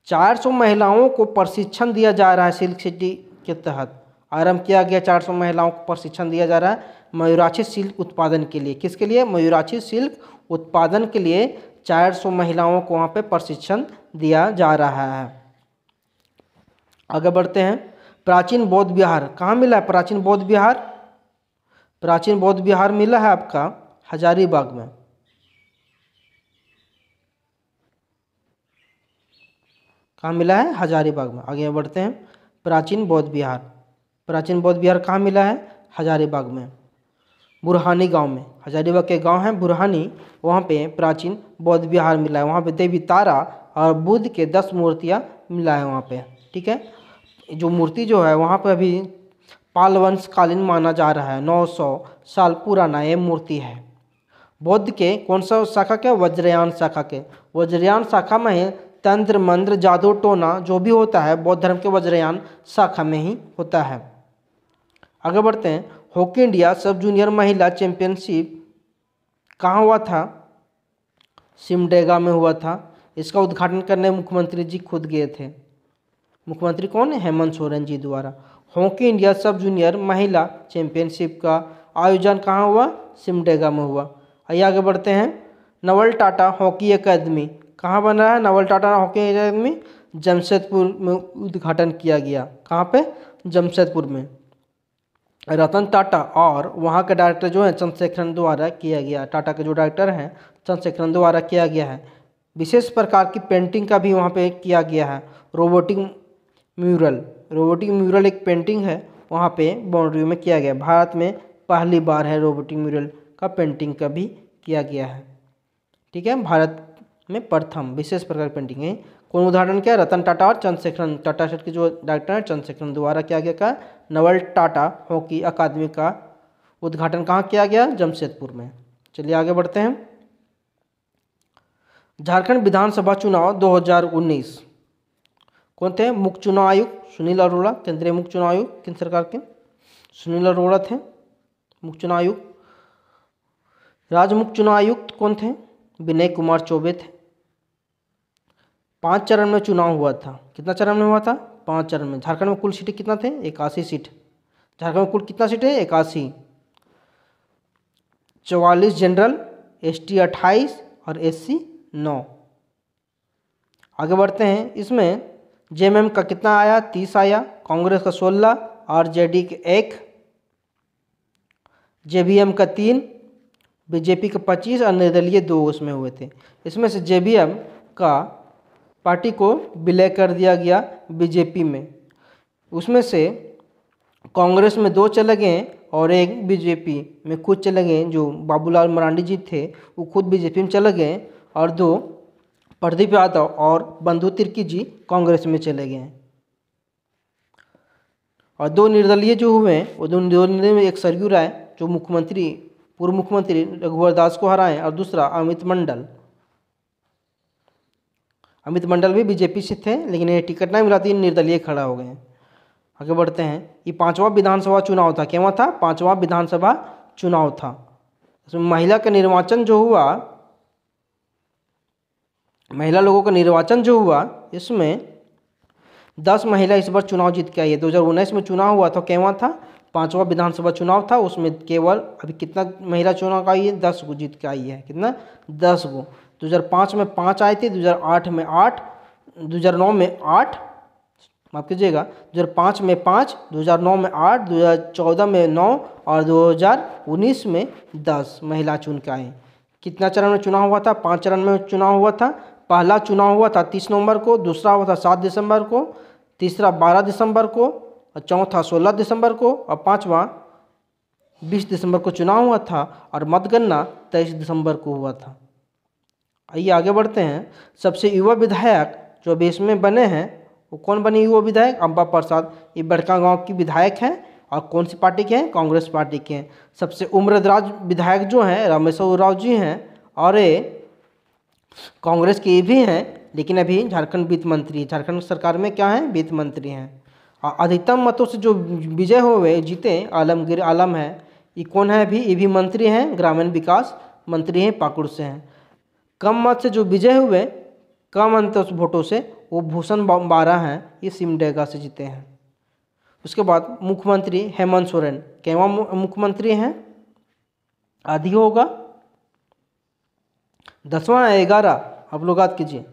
S1: 400 महिलाओं को प्रशिक्षण दिया जा रहा है सिल्क सिटी के तहत। आरंभ किया गया, 400 महिलाओं को प्रशिक्षण दिया जा रहा है मयूराक्षी सिल्क उत्पादन के लिए। किसके लिए? मयूराक्षी सिल्क उत्पादन के लिए 400 महिलाओं को वहाँ पे प्रशिक्षण दिया जा रहा है। आगे बढ़ते हैं। प्राचीन बौद्ध विहार कहाँ मिला है? प्राचीन बौद्ध विहार, प्राचीन बौद्ध विहार मिला है आपका हजारीबाग में। कहाँ मिला है? हजारीबाग में। आगे बढ़ते हैं। प्राचीन बौद्ध विहार, प्राचीन बौद्ध विहार कहाँ मिला है? हजारीबाग में, बुरहानी गांव में। हजारीबाग के गांव है बुरहानी, वहाँ पे प्राचीन बौद्ध विहार मिला है। वहाँ पे देवी तारा और बुद्ध के 10 मूर्तियाँ मिला है वहाँ पे। ठीक है। जो मूर्ति जो है वहाँ पे अभी पाल वंश कालीन माना जा रहा है। 900 साल पुराना ये मूर्ति है। बौद्ध के कौन सा शाखा के? वज्रयान शाखा के। वज्रयान शाखा में तंत्र मंत्र जादू टोना जो भी होता है बौद्ध धर्म के वज्रयान शाखा में ही होता है। आगे बढ़ते हैं। हॉकी इंडिया सब जूनियर महिला चैंपियनशिप कहाँ हुआ था? सिमडेगा में हुआ था। इसका उद्घाटन करने मुख्यमंत्री जी खुद गए थे। मुख्यमंत्री कौन है? हेमंत सोरेन जी द्वारा। हॉकी इंडिया सब जूनियर महिला चैंपियनशिप का आयोजन कहाँ हुआ? सिमडेगा में हुआ। आइए आगे बढ़ते हैं। नवल टाटा हॉकी अकादमी कहाँ बन रहा है? नवल टाटा हॉकी अकादमी जमशेदपुर में उद्घाटन किया गया। कहाँ पे? जमशेदपुर में। रतन टाटा और वहाँ के डायरेक्टर जो हैं चंद्रशेखरन द्वारा किया गया। टाटा के जो डायरेक्टर हैं चंद्रशेखरन द्वारा किया गया है। विशेष प्रकार की पेंटिंग का भी वहाँ पे किया गया है। रोबोटिक म्यूरल, रोबोटिक म्यूरल एक पेंटिंग है वहाँ पे बाउंड्री में किया गया। भारत में पहली बार है रोबोटिक म्यूरल का पेंटिंग का भी किया गया है। ठीक है। भारत में प्रथम विशेष प्रकार की पेंटिंग है। कौन उदाहरण क्या? रतन टाटा और चंद्रशेखरन, टाटा स्टेट के जो डायरेक्टर हैं चंद्रशेखरन द्वारा किया गया का नवल टाटा हॉकी अकादमी का उद्घाटन कहाँ किया गया? जमशेदपुर में। चलिए आगे बढ़ते हैं। झारखंड विधानसभा चुनाव 2019 कौन थे? मुख्य चुनाव आयुक्त सुनील अरोड़ा, केंद्रीय मुख्य चुनाव आयुक्त केंद्र सरकार के सुनील अरोड़ा थे मुख्य चुनाव आयुक्त। राज्य मुख्य चुनाव आयुक्त कौन थे? विनय कुमार चौबे थे। 5 चरण में चुनाव हुआ था। कितना चरण में हुआ था? 5 चरण में। झारखंड में कुल सीटें कितना थे? 81 सीट। झारखंड में कुल कितना सीट है? 81। 44 जनरल, एसटी 28 और एससी 9। आगे बढ़ते हैं। इसमें जेएमएम का कितना आया? 30 आया। कांग्रेस का 16, आरजेडी के 1, जेबीएम का 3, बीजेपी का 25 और निर्दलीय 2 उसमें हुए थे। इसमें से जेबीएम का पार्टी को विलय कर दिया गया बीजेपी में। उसमें से कांग्रेस में 2 चले गए और 1 बीजेपी में खुद चले गए। जो बाबूलाल मरांडी जी थे वो खुद बीजेपी में चले गए और 2 प्रदीप यादव और बंधु तिर्की जी कांग्रेस में चले गए। और 2 निर्दलीय जो हुए वो 2 निर्दलीय में एक सरयू राय जो मुख्यमंत्री पूर्व मुख्यमंत्री रघुवर दास को हराएं और दूसरा अमित मंडल। अमित मंडल भी बीजेपी से थे लेकिन ये टिकट नहीं मिला, 3 निर्दलीय खड़ा हो गए। आगे बढ़ते हैं। ये 5वां विधानसभा चुनाव था। क्या था? 5वां विधानसभा चुनाव था। इसमें महिला का निर्वाचन जो हुआ, महिला लोगों का निर्वाचन जो हुआ, इसमें 10 महिला इस बार चुनाव जीत के आई है। 2019 में चुनाव हुआ था। क्या था? 5वां विधानसभा चुनाव था। उसमें केवल अभी कितना महिला चुनाव का आई है? 10 गो जीत के आई है। कितना? 10 गो। 2005 में 5 आई थी, 2008 में 8, 2009 में 8 माफ़ कीजिएगा, 2005 में 5, 2009 में 8, 2014 में 9 और 2019 में 10 महिला चुन के आई। कितना चरण में चुनाव हुआ था? 5 चरण में चुनाव हुआ था। पहला चुनाव हुआ था 30 नवंबर को, दूसरा हुआ था 7 दिसंबर को, तीसरा 12 दिसंबर को, और चौथा 16 दिसंबर को, और पाँचवा 20 दिसंबर को चुनाव हुआ था, और मतगणना 23 दिसंबर को हुआ था। आइए आगे बढ़ते हैं। सबसे युवा विधायक जो अभी इसमें बने हैं वो कौन बने युवा विधायक? अम्बा प्रसाद। ये बड़कागांव की विधायक हैं और कौन सी पार्टी के हैं? कांग्रेस पार्टी के हैं। सबसे उम्रदराज विधायक जो हैं रामेश्वर उरांव जी हैं, और ये कांग्रेस के भी हैं, लेकिन अभी झारखंड वित्त मंत्री, झारखंड सरकार में क्या हैं? वित्त मंत्री हैं। और अधिकतम मतों से जो विजय हुए जीते आलमगीर आलम है, ये कौन है? अभी ये भी मंत्री हैं, ग्रामीण विकास मंत्री हैं, पाकुड़ से हैं। कम मत से जो विजय हुए, कम अंत वोटों से, वो भूषण बारा हैं, ये सिमडेगा से जीते हैं। उसके बाद मुख्यमंत्री हेमंत सोरेन, केवल मुख्यमंत्री हैं, आदि होगा। 10वां है 11, आप लोग याद कीजिए।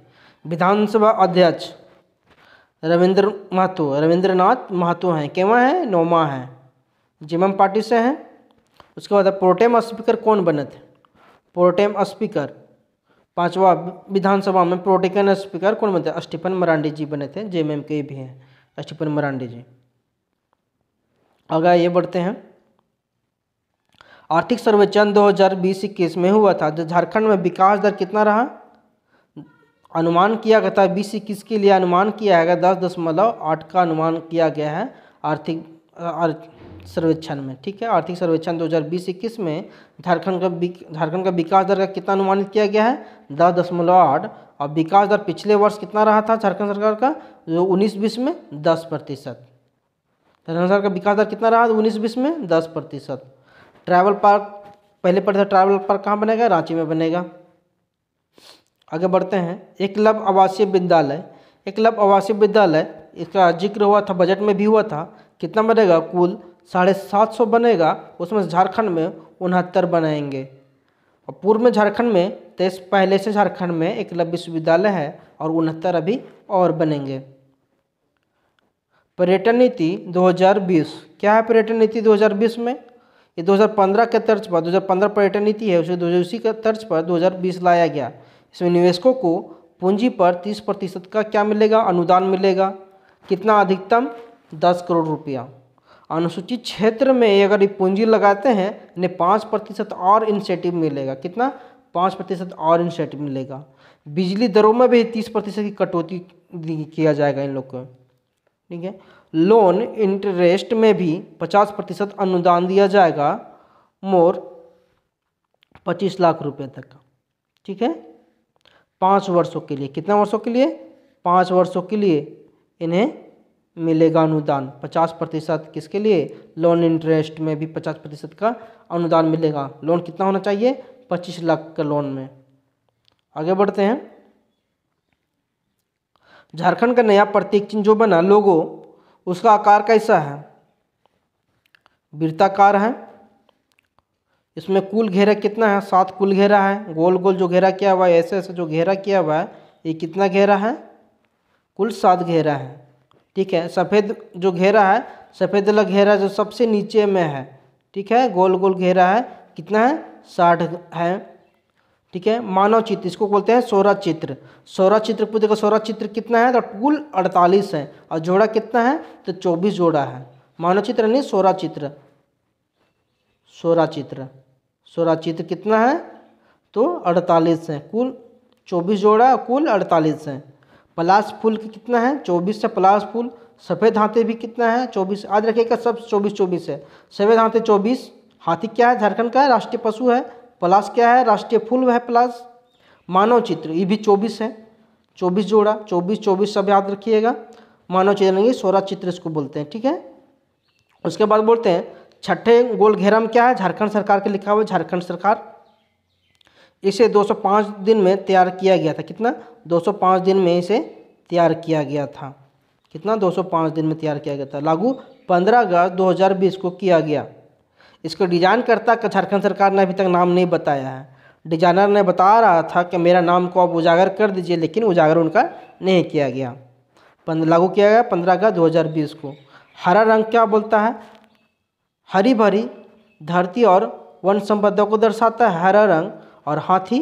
S1: विधानसभा अध्यक्ष रविंद्रनाथ महतो हैं, केवल हैं, 9वां हैं, जेएमएम पार्टी से हैं। उसके बाद प्रोटेम स्पीकर कौन बने थे? प्रोटेम स्पीकर 5वां विधानसभा में प्रोटेम स्पीकर कौन बने थे? स्टीफन मरांडी जी बने थे, जेएमएम के भी हैं स्टीफन मरांडी जी। आगे ये बढ़ते हैं। आर्थिक सर्वेक्षण 2020-21 में हुआ था, जो झारखंड में विकास दर कितना रहा? अनुमान किया गया था 20-21 के लिए, अनुमान किया गया 10.8 का अनुमान किया गया है आर्थिक सर्वेक्षण में। ठीक है, आर्थिक सर्वेक्षण 2020-21 में झारखंड का विकास दर का कितना अनुमानित किया गया है? 10.8। और विकास दर पिछले वर्ष कितना रहा था झारखंड सरकार का? जो 19-20 में 10%। झारखंड सरकार का विकास दर कितना रहा 19-20 में? 10%। ट्रैवल पार्क पहले पढ़े थे, ट्रैवल पार्क कहाँ बनेगा? रांची में बनेगा। आगे बढ़ते हैं। एकलव्य आवासीय विद्यालय, एकलव्य आवासीय विद्यालय इसका जिक्र हुआ था, बजट में भी हुआ था। कितना बनेगा? कुल 750 बनेगा, उसमें झारखंड में 69 बनाएंगे। और पूर्व में झारखंड में 23 पहले से झारखंड में एकलव्य विश्वविद्यालय है, और 69 अभी और बनेंगे। पर्यटन नीति 2020, क्या है पर्यटन नीति 2020 में? ये 2015 के तर्ज पर 2015 पर्यटन नीति है, उसी के तर्ज पर 2020 लाया गया। इसमें निवेशकों को पूंजी पर 30% का क्या मिलेगा? अनुदान मिलेगा। कितना? अधिकतम 10 करोड़ रुपया। अनुसूचित क्षेत्र में अगर ये पूंजी लगाते हैं इन्हें 5% और इंसेंटिव मिलेगा। कितना? 5% और इंसेंटिव मिलेगा। बिजली दरों में भी 30% की कटौती किया जाएगा इन लोग को। ठीक है, लोन इंटरेस्ट में भी 50% अनुदान दिया जाएगा, मोर 25 लाख रुपए तक का। ठीक है, 5 वर्षों के लिए। कितना वर्षों के लिए? 5 वर्षों के लिए इन्हें मिलेगा अनुदान। 50% किसके लिए? लोन इंटरेस्ट में भी 50% का अनुदान मिलेगा। लोन कितना होना चाहिए? 25 लाख का लोन में। आगे बढ़ते हैं। झारखंड का नया प्रतीक चिन्ह जो बना लोगो, उसका आकार कैसा है? वृत्ताकार है। इसमें कुल घेरा कितना है? 7 कुल घेरा है। गोल गोल जो घेरा किया हुआ है, ऐसे ऐसे जो घेरा किया हुआ है, ये कितना घेरा है? कुल 7 घेरा है। ठीक है, सफ़ेद जो घेरा है, सफ़ेद वाला घेरा जो सबसे नीचे में है, ठीक है, गोल गोल घेरा है, कितना है? 60 है। ठीक है, मानव चित्र इसको बोलते हैं सौरा चित्र। सौरा चित्र को देखो, सौरा चित्र कितना है? तो कुल 48 है, और जोड़ा कितना है? तो 24 जोड़ा है। मानव चित्र नहीं, सौरा चित्र। सौरा चित्र, सौरा चित्र कितना है? तो 48 है। कुल 24 जोड़ा, कुल 48 है। पलाश फूल की कितना है? 24 है पलाश फूल। सफ़ेद हाथी भी कितना है? 24। याद रखिएगा सब 24-24 है। सफ़ेद हाथी 24। हाथी क्या है? झारखंड का राष्ट्रीय पशु है। पलाश क्या है? राष्ट्रीय फूल है पलाश। मानव चित्र ये भी 24 है, 24 जोड़ा, 24-24 सब याद रखिएगा। मानव चित्र नहीं, सौरा चित्र इसको बोलते हैं। ठीक है, उसके बाद बोलते हैं छठे गोल घेरा में क्या है? झारखंड सरकार के लिखा हुआ है, झारखंड सरकार। इसे 205 दिन में तैयार किया गया था। कितना? 205 दिन में इसे तैयार किया गया था। कितना? 205 दिन में तैयार किया गया था। लागू 15 अगस्त 2020 को किया गया। इसको डिजाइनकर्ता का झारखंड सरकार ने अभी तक नाम नहीं बताया है। डिजाइनर ने बता रहा था कि मेरा नाम को आप उजागर कर दीजिए, लेकिन उजागर उनका नहीं किया गया। लागू किया गया 15 अगस्त 2020 को। हरा रंग क्या बोलता है? हरी भरी धरती और वन संपदा को दर्शाता है हरा रंग, और हाथी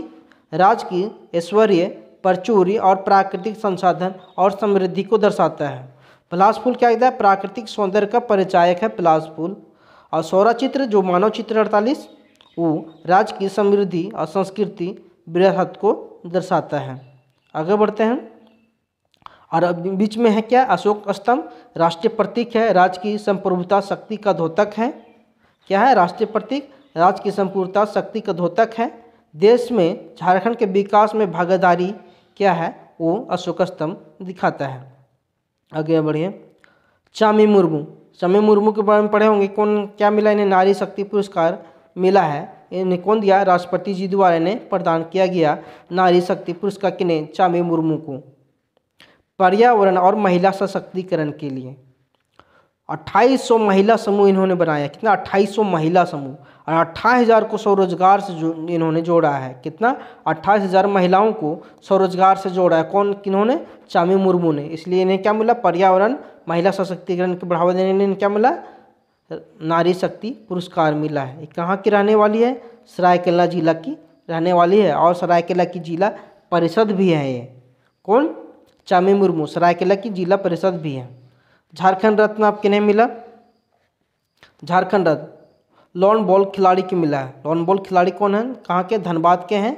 S1: राज की ऐश्वर्य, परचूरी और प्राकृतिक संसाधन और समृद्धि को दर्शाता है। पलाश फूल क्या कहता है? प्राकृतिक सौंदर्य का परिचायक है पलाश फूल। और सौरा चित्र जो मानव चित्र 48 वो राज्य की समृद्धि और संस्कृति विरासत को दर्शाता है। आगे बढ़ते हैं। और अब बीच में है क्या? अशोक स्तंभ राष्ट्रीय प्रतीक है, राज्य की संप्रभुता शक्ति का द्योतक है। क्या है? राष्ट्रीय प्रतीक राज्य की संप्रभुता शक्ति का द्योतक है। देश में झारखंड के विकास में भागीदारी क्या है? वो अशोक स्तंभ दिखाता है। आगे बढ़िए। चामी मुर्मू, चामी मुर्मू के बारे में पढ़े होंगे। कौन क्या मिला इन्हें? नारी शक्ति पुरस्कार मिला है। इन्हें कौन दिया? राष्ट्रपति जी द्वारा इन्हें प्रदान किया गया नारी शक्ति पुरस्कार। किन्हें? चामी मुर्मू को। पर्यावरण और महिला सशक्तिकरण के लिए 2800 महिला समूह इन्होंने बनाया। कितना? 2800 महिला समूह, और 28,000 को स्वरोजगार से इन्होंने जोड़ा है। कितना? 28,000 महिलाओं को स्वरोजगार से जोड़ा है। कौन? किन्होंने? चामी मुर्मू ने। इसलिए इन्हें क्या मिला? पर्यावरण महिला सशक्तिकरण को बढ़ावा देने में इन्हें क्या मिला? नारी शक्ति पुरस्कार मिला है। ये कहाँ की रहने वाली है? सरायकेला जिला की रहने वाली है, और सरायकेला की जिला परिषद भी है ये। कौन? चामी मुर्मू सरायकेला की जिला परिषद भी है। झारखंड रत्न आप किन्हें मिला? झारखंड रत्न लॉन बॉल खिलाड़ी की मिला है। लॉन बॉल खिलाड़ी कौन है? कहाँ के? धनबाद के हैं।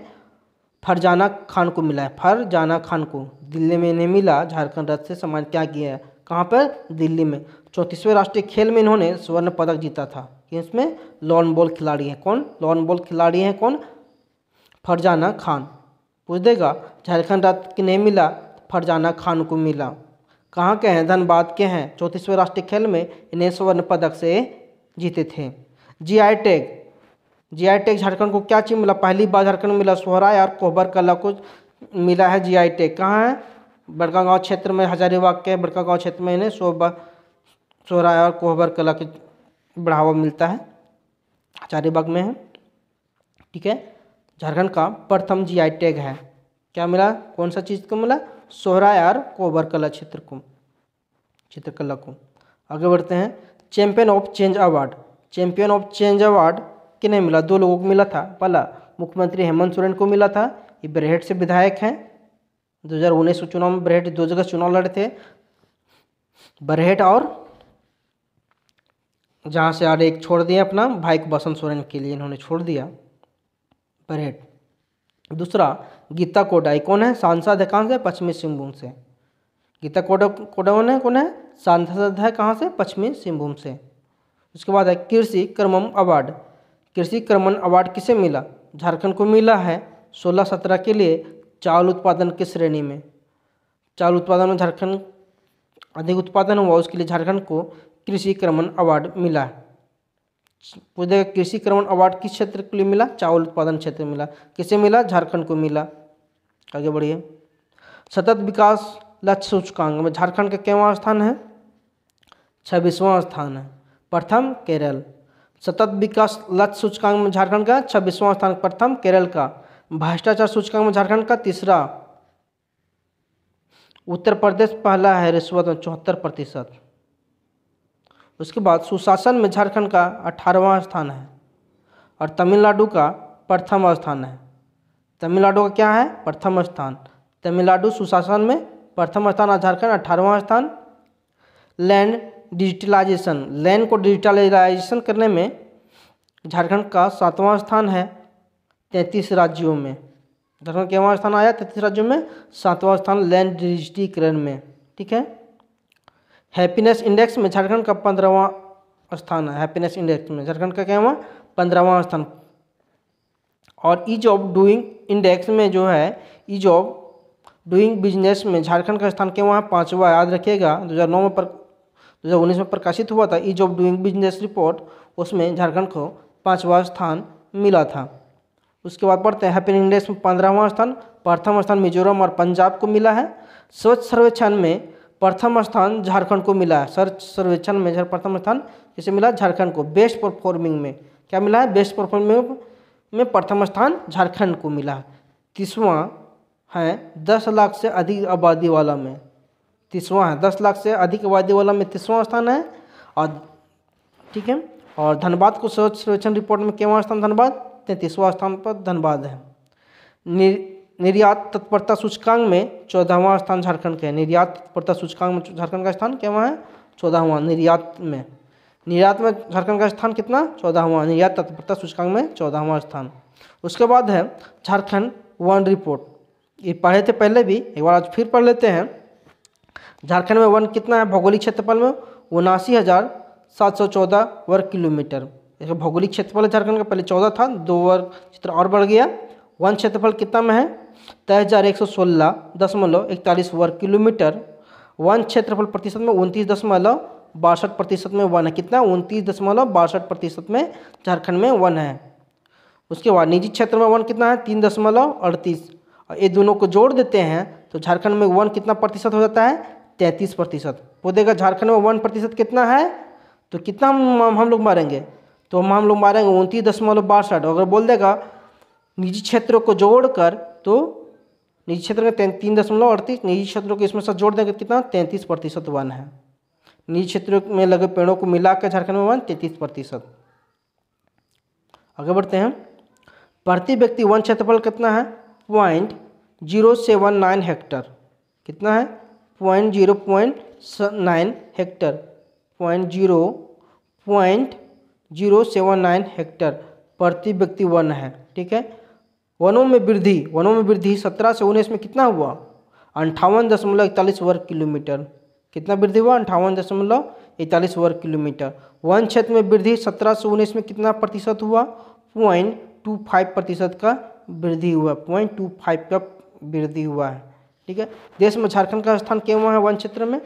S1: फरजाना खान को मिला है। फरजाना खान को दिल्ली में इन्हें मिला। झारखंड रत्न से सम्मान क्या किया है? कहाँ पर? दिल्ली में। 34वें राष्ट्रीय खेल में इन्होंने स्वर्ण पदक जीता था। इसमें लॉन बॉल खिलाड़ी हैं। कौन? लॉन बॉल खिलाड़ी हैं। कौन? फरजाना खान। पूछ देगा। झारखंड रत्न किन्हें मिला? फरजाना खान को मिला। कहाँ के हैं? धनबाद के हैं। 34वें राष्ट्रीय खेल में इन्हें स्वर्ण पदक से जीते थे। GI tag, GI tag Jharkhand को क्या चीज मिला? पहली बार झारखंड में मिला सोहराय और कोहबर कला को मिला है जीआई टैग। कहाँ है? बड़कागांव क्षेत्र में, हजारीबाग के बड़कागांव क्षेत्र में इन्हें सोहराय और कोहबर कला को बढ़ावा मिलता है। हजारीबाग में है। ठीक है। झारखंड का प्रथम जीआई टैग है। क्या मिला? कौन सा चीज़ को मिला? सोहराय और कोहबर कला क्षेत्र को, चित्रकला को। आगे बढ़ते हैं। Champion of change award, champion of change award किन्हें मिला? 2 लोगों को मिला था। पहला मुख्यमंत्री हेमंत सोरेन को मिला था। ये बरहेट से विधायक हैं। 2019 चुनाव में बरहेट 2 जगह चुनाव लड़े थे, बरहेट और जहाँ से और एक छोड़ दिया अपना भाई को बसंत सोरेन के लिए इन्होंने छोड़ दिया बरहेट। दूसरा गीता कोडा, कौन है? सांसद है। कहाँ से? पश्चिमी सिंहभूम से। गीता कोडा कौन है? सांसद है। कहाँ से? पश्चिमी सिंहभूम से। उसके बाद है कृषि कर्मम अवार्ड, कृषि कर्मन अवार्ड किसे मिला? झारखंड को मिला है 16-17 के लिए चावल उत्पादन की श्रेणी में। चावल उत्पादन में झारखंड अधिक उत्पादन हुआ, उसके लिए झारखंड को कृषि कर्मन अवार्ड मिला है। पूछ देगा कृषि कर्मन अवार्ड किस क्षेत्र के लिए मिला? चावल उत्पादन क्षेत्र में मिला। किसे मिला? झारखंड को मिला। आगे बढ़िए। सतत विकास लक्ष्य सूचकांक में झारखंड का कितवां स्थान है? 26वां स्थान है। प्रथम केरल। सतत विकास लक्ष्य सूचकांक में झारखंड का 26वां स्थान, प्रथम केरल का। भ्रष्टाचार सूचकांक में झारखंड का 3रा। उत्तर प्रदेश पहला है रिश्वत में 74%। उसके बाद सुशासन में झारखंड का 18वां स्थान है, और तमिलनाडु का प्रथम स्थान है। तमिलनाडु का क्या है? प्रथम स्थान। तमिलनाडु सुशासन में प्रथम स्थान और झारखंड 18वां स्थान। लैंड डिजिटलाइजेशन, लैंड को डिजिटलाइजेशन करने में झारखंड का 7वां स्थान है 33 राज्यों में। झारखंड कितवां स्थान आया? 33 राज्यों में 7वां स्थान लैंड डिजिटीकरण में। ठीक है। हैप्पीनेस इंडेक्स में झारखंड का 15वां स्थान है। हैप्पीनेस इंडेक्स में झारखंड का क्या हुआ? 15वां स्थान। और ईज ऑफ डूइंग इंडेक्स में जो है ईज ऑफ डूइंग बिजनेस में झारखंड का स्थान क्या हुआ? 5वां। याद रखिएगा 2019 में प्रकाशित हुआ था ease of doing business report, उसमें झारखंड को 5वां स्थान मिला था। उसके बाद पढ़ते हैं हैप्पीनेस इंडेक्स में 15वां स्थान, प्रथम स्थान मिजोरम और पंजाब को मिला है। स्वच्छ सर्वेक्षण में प्रथम स्थान झारखंड को मिला है। स्वच्छ सर्वेक्षण में प्रथम स्थान किसे मिला? झारखंड को। बेस्ट परफॉर्मिंग में क्या मिला है? बेस्ट परफॉर्मिंग में प्रथम स्थान झारखंड को मिला है। 30वां है 10 लाख से अधिक आबादी वाला में। 30वां है। 10 लाख से अधिक आबादी वाला में 30वां स्थान है। और ठीक है, और धनबाद को स्वच्छ सर्वेक्षण रिपोर्ट में कितवां स्थान धनबाद? 33वां स्थान पर धनबाद है। निर्यात तत्परता सूचकांक में 14वां स्थान झारखंड का है। निर्यात तत्परता सूचकांक में झारखंड का स्थान क्या है? 14वां। निर्यात में झारखंड का स्थान कितना? 14वां। निर्यात तत्परता सूचकांक में 14वां स्थान। उसके बाद है झारखंड वन रिपोर्ट। ये पढ़े थे पहले भी, एक बार आज फिर पढ़ लेते हैं। झारखंड में वन कितना है भौगोलिक क्षेत्रफल में? 79,714 वर्ग किलोमीटर। इसका भौगोलिक क्षेत्रफल झारखंड का पहले 14 था, 2 वर्ग क्षेत्र और बढ़ गया। वन क्षेत्रफल कितना में है? 23,116.41 वर्ग किलोमीटर। वन क्षेत्रफल प्रतिशत में 29.62% में वन है। कितना? 29.62% में झारखंड में वन है। उसके बाद निजी क्षेत्र में वन कितना है? 3.38। और ये दोनों को जोड़ देते हैं तो झारखंड में वन कितना प्रतिशत हो जाता है? 33%। बोलेगा झारखंड में 1% कितना है तो कितना हम लोग मारेंगे? तो हम लोग मारेंगे 29.62। अगर बोल देगा निजी क्षेत्रों को जोड़कर तो निजी क्षेत्र में 3.38, निजी क्षेत्रों को इसमें से जोड़ देंगे कितना? 33% वन है। निजी क्षेत्रों में लगे पेड़ों को मिलाकर झारखंड में वन 33%। आगे बढ़ते हैं। प्रति व्यक्ति वन क्षेत्रफल कितना है? 0.079 हेक्टर। कितना है? 0.079 हेक्टर। 0.079 हेक्टर प्रति व्यक्ति वन है। ठीक है। वनों में वृद्धि 17 से 19 में कितना हुआ? 58.41 वर्ग किलोमीटर। कितना वृद्धि हुआ? 58.41 वर्ग किलोमीटर। वन क्षेत्र में वृद्धि 17 से 19 में कितना प्रतिशत हुआ? 0.25% का वृद्धि हुआ। 0.25 का वृद्धि हुआ है। ठीक है। देश में झारखंड का स्थान केवल है वन क्षेत्र में?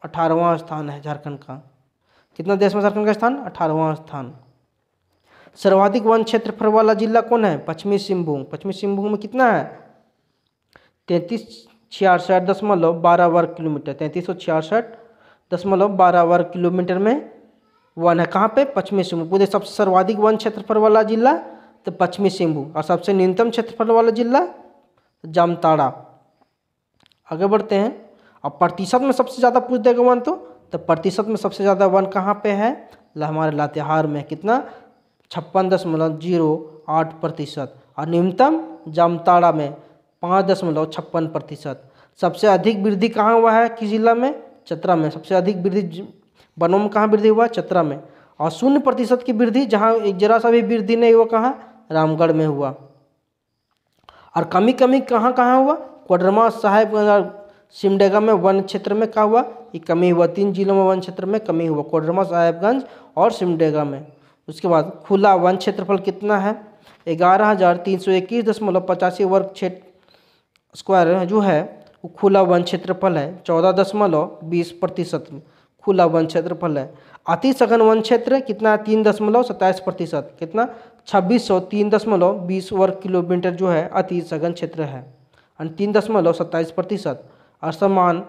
S1: 18वां स्थान है झारखंड का। कितना देश में झारखंड का स्थान? 18वां स्थान। सर्वाधिक वन क्षेत्रफल वाला जिला कौन है? पश्चिमी सिंहभूम। पश्चिमी सिंहभूम में कितना है? 3366.12 वर्ग किलोमीटर। 3366.12 वर्ग किलोमीटर में वन है। कहाँ पे? पश्चिमी सिंहभूम। पूरे सबसे सर्वाधिक वन क्षेत्रफल वाला जिला तो पश्चिमी सिंहभूम, और सबसे न्यूनतम क्षेत्रफल वाला जिला जामताड़ा। आगे बढ़ते हैं। अब प्रतिशत में सबसे ज़्यादा पूछ देगा वन तो प्रतिशत में सबसे ज़्यादा वन कहाँ पे है? हमारे लातेहार में। कितना? 56.08%। और न्यूनतम जामताड़ा में 5.56%। सबसे अधिक वृद्धि कहाँ हुआ है? किस जिला में? चतरा में। सबसे अधिक वृद्धि वनों में कहाँ वृद्धि हुआ? चतरा में। और 0% की वृद्धि जहाँ एक जरा सा भी वृद्धि नहीं हुआ कहाँ? रामगढ़ में हुआ। और कमी कहाँ हुआ? कोडरमा, साहेबगंज और सिमडेगा में वन क्षेत्र में क्या हुआ? ये कमी हुआ। 3 जिलों में वन क्षेत्र में कमी हुआ, कोडरमा, साहेबगंज और सिमडेगा में। उसके बाद खुला वन क्षेत्रफल कितना है? 11,321.85 वर्ग स्क्वायर जो है वो खुला वन क्षेत्रफल है। 14.20% खुला वन क्षेत्रफल है। अति सघन वन क्षेत्र कितना? 3.27%। कितना? 2603.20 वर्ग किलोमीटर जो है अति सघन क्षेत्र है। 3.27%। असमान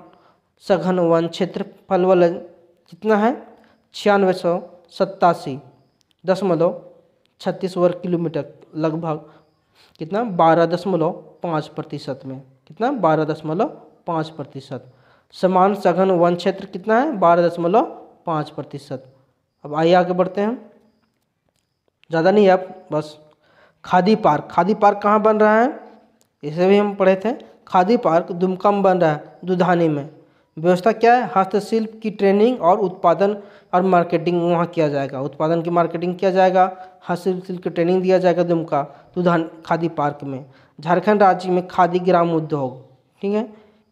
S1: सघन वन क्षेत्रफल वाला कितना है? 9687.36 वर्ग किलोमीटर, लगभग कितना? 12.5% में। कितना? 12.5%। समान सघन वन क्षेत्र कितना है? 12.5%। अब आइए आगे बढ़ते हैं। ज़्यादा नहीं, अब बस खादी पार्क कहाँ बन रहा है? इसे भी हम पढ़े थे। खादी पार्क दुमका में बन रहा है, दुधानी में। व्यवस्था क्या है? हस्तशिल्प की ट्रेनिंग और उत्पादन और मार्केटिंग वहाँ किया जाएगा। उत्पादन की मार्केटिंग किया जाएगा, हस्तशिल्प की ट्रेनिंग दिया जाएगा दुमका खादी पार्क में। झारखंड राज्य में खादी ग्राम उद्योग, ठीक है,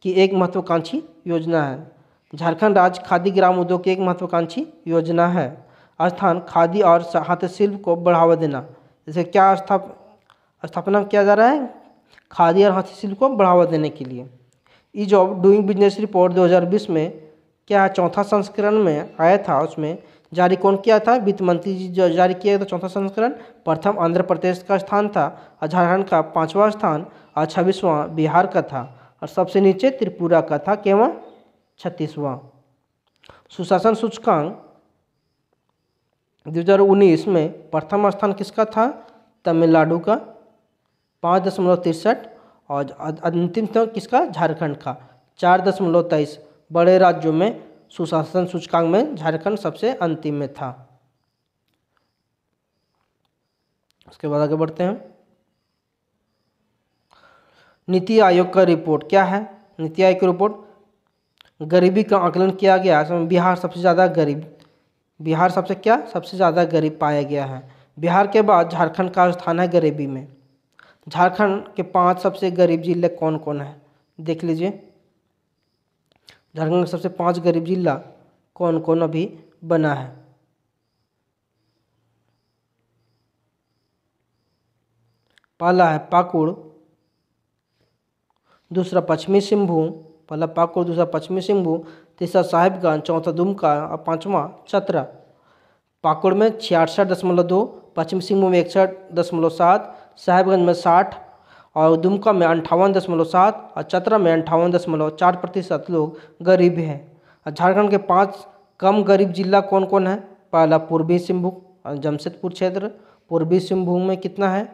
S1: की एक महत्वाकांक्षी योजना है। झारखंड राज्य खादी ग्राम उद्योग की एक महत्वाकांक्षी योजना है। स्थान खादी और हस्तशिल्प को बढ़ावा देना। जैसे क्या स्थापना किया जा रहा है? खादी और हस्तशिल्प को बढ़ावा देने के लिए। Ease of doing business report 2020 में क्या है? 4था संस्करण में आया था। उसमें जारी कौन किया था? वित्त मंत्री जी जो जारी किया था 4था संस्करण। प्रथम आंध्र प्रदेश का स्थान था, और झारखंड का 5वां स्थान, और 26वां बिहार का था, और सबसे नीचे त्रिपुरा का था, केवल 36वां। सुशासन सूचकांक 2019 में प्रथम स्थान किसका था? तमिलनाडु का 5.63, और अंतिम स्थान किसका? झारखंड का 4.23। बड़े राज्यों में सुशासन सूचकांक में झारखंड सबसे अंतिम में था। उसके बाद आगे बढ़ते हैं। नीति आयोग का रिपोर्ट क्या है? नीति आयोग की रिपोर्ट, गरीबी का आकलन किया गया, इसमें बिहार सबसे ज़्यादा गरीब, बिहार सबसे ज़्यादा गरीब पाया गया है। बिहार के बाद झारखंड का स्थान है गरीबी में। झारखंड के 5 सबसे गरीब जिले कौन कौन है देख लीजिए। झारखंड के सबसे 5 गरीब जिला कौन कौन अभी बना है। पहला है पाकुड़, दूसरा पश्चिमी सिंहभूम, पहला पाकुड़, दूसरा पश्चिमी सिंहभूम, तीसरा साहिबगंज, चौथा दुमका और पांचवा चतरा। पाकुड़ में 66.2, पश्चिमी सिंहभूम में 61.7, साहिबगंज में 60 और दुमका में 58.7 और चतरा में 58.4% लोग गरीब हैं। झारखंड के 5 कम गरीब जिला कौन कौन है? पहला पूर्वी सिंहभूम, जमशेदपुर क्षेत्र। पूर्वी सिंहभूम में कितना है?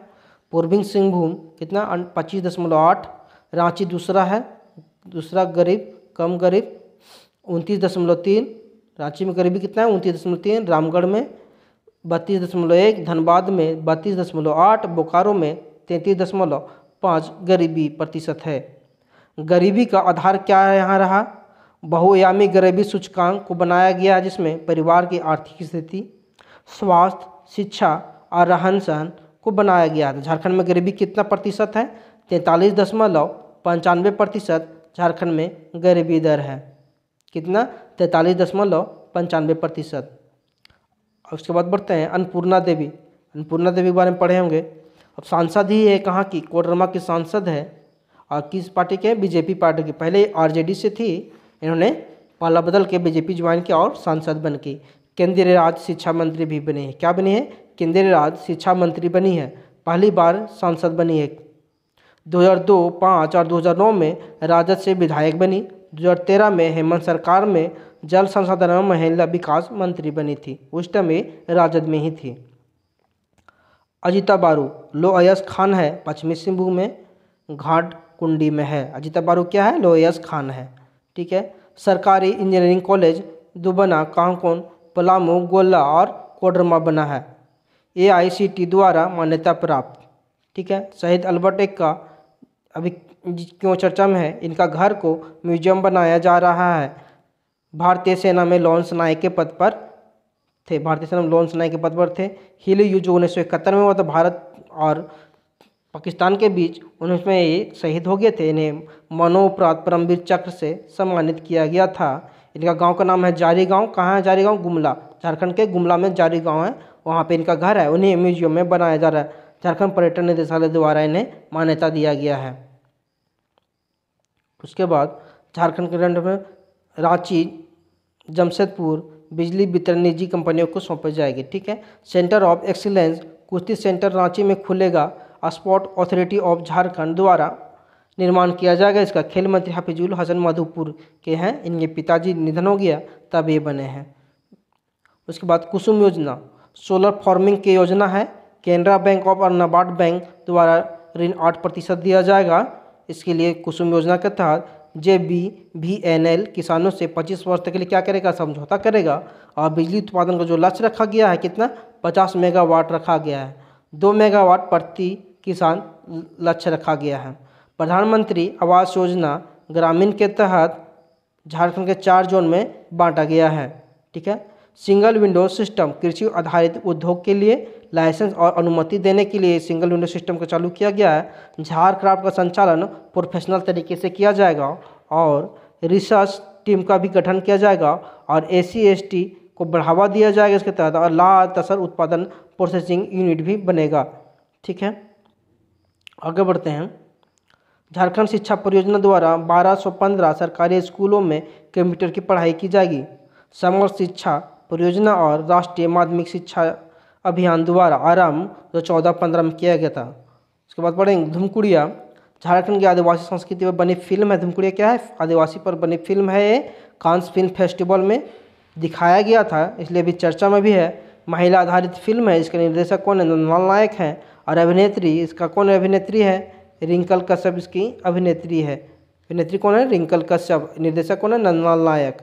S1: पूर्वी सिंहभूम कितना? 25.8। रांची दूसरा है, दूसरा गरीब कम गरीब 29.3। रांची में गरीबी कितना है? 29.3। रामगढ़ में 32.1, धनबाद में 32.8, बोकारो में 33.5 गरीबी प्रतिशत है। गरीबी का आधार क्या है यहाँ रहा? बहुआयामी गरीबी सूचकांक को बनाया गया जिसमें परिवार की आर्थिक स्थिति, स्वास्थ्य, शिक्षा और रहन सहन को बनाया गया था। झारखंड में गरीबी कितना प्रतिशत है? 43.95% झारखंड में गरीबी दर है। कितना? 43.95%। उसके बाद बढ़ते हैं अन्नपूर्णा देवी। अन्नपूर्णा देवी के बारे में पढ़े होंगे। अब सांसद ही है, कहाँ की? कोडरमा की सांसद है और किस पार्टी के? बीजेपी पार्टी की। पहले आरजेडी से थी, इन्होंने पाला बदल के बीजेपी ज्वाइन किया और सांसद बन के केंद्रीय राज्य शिक्षा मंत्री भी बनी है। क्या बनी है? केंद्रीय राज्य शिक्षा मंत्री बनी है, पहली बार सांसद बनी है। 2002, 2005 और 2009 में राजद से विधायक बनी। 2013 में हेमंत सरकार में जल संसाधन एवं महिला विकास मंत्री बनी थी, उस टाइम में राजद में ही थी। अजिता बारू लोअयस खान है, पश्चिमी सिंहभूम में घाट कुंडी में है। अजिता बारू क्या है? लोअयस खान है। ठीक है। सरकारी इंजीनियरिंग कॉलेज दुबना, कांकोन, पलामू, गोला और कोडरमा बना है। AICTE द्वारा मान्यता प्राप्त। ठीक है। शहीद अल्बर्ट एक्का अभी क्यों चर्चा में है? इनका घर को म्यूजियम बनाया जा रहा है। भारतीय सेना में लॉन्स नायक के पद पर थे, भारतीय सेना में लॉन्स नायक के पद पर थे। हिल यू जो 1971 में हुआ था भारत और पाकिस्तान के बीच, उनमें ये शहीद हो गए थे। इन्हें मरणोपरांत परमवीर चक्र से सम्मानित किया गया था। इनका गांव का नाम है जारी गांव। कहाँ है जारी गांव? गुमला, झारखंड के गुमला में जारी गांव है, वहाँ पे इनका घर है। उन्हें म्यूजियम में बनाया जा रहा है। झारखंड पर्यटन निदेशालय द्वारा इन्हें मान्यता दिया गया है। उसके बाद झारखंड के अंडर में रांची, जमशेदपुर बिजली वितरण निजी कंपनियों को सौंपी जाएगी। ठीक है। सेंटर ऑफ एक्सीलेंस कुश्ती सेंटर रांची में खुलेगा। स्पोर्ट अथॉरिटी ऑफ झारखंड द्वारा निर्माण किया जाएगा। इसका खेल मंत्री हाफिजुल हसन मधुपुर के हैं, इनके पिताजी निधन हो गया तब ये बने हैं। उसके बाद कुसुम योजना सोलर फार्मिंग की योजना है। केनरा बैंक ऑफ और नाबार्ड बैंक द्वारा ऋण 8% दिया जाएगा। इसके लिए कुसुम योजना के तहत JBVNL किसानों से 25 वर्ष तक के लिए क्या करेगा? समझौता करेगा। और बिजली उत्पादन का जो लक्ष्य रखा गया है कितना? 50 मेगावाट रखा गया है। 2 मेगावाट प्रति किसान लक्ष्य रखा गया है। प्रधानमंत्री आवास योजना ग्रामीण के तहत झारखंड के 4 जोन में बांटा गया है। ठीक है। सिंगल विंडो सिस्टम कृषि आधारित उद्योग के लिए लाइसेंस और अनुमति देने के लिए सिंगल विंडो सिस्टम को चालू किया गया है। झारक्राफ्ट का संचालन प्रोफेशनल तरीके से किया जाएगा और रिसर्च टीम का भी गठन किया जाएगा और SC/ST को बढ़ावा दिया जाएगा इसके तहत, और ला तसर उत्पादन प्रोसेसिंग यूनिट भी बनेगा। ठीक है। आगे बढ़ते हैं। झारखंड शिक्षा परियोजना द्वारा 1215 सरकारी स्कूलों में कंप्यूटर की पढ़ाई की जाएगी। समग्र शिक्षा परियोजना और राष्ट्रीय माध्यमिक शिक्षा अभियान द्वारा आरंभ 2014-15 में किया गया था। उसके बाद पढ़ेंगे धुमकुड़िया। झारखंड की आदिवासी संस्कृति पर बनी फिल्म है। धुमकुड़िया क्या है? आदिवासी पर बनी फिल्म है। ये कांस फिल्म फेस्टिवल में दिखाया गया था, इसलिए भी चर्चा में भी है। महिला आधारित फिल्म है। इसके निर्देशक कौन है? नंदलाल नायक हैं। और अभिनेत्री इसका कौन अभिनेत्री है? रिंकल कश्यप इसकी अभिनेत्री है। अभिनेत्री कौन है? रिंकल कश्यप। निर्देशक कौन है? नंदलाल नायक।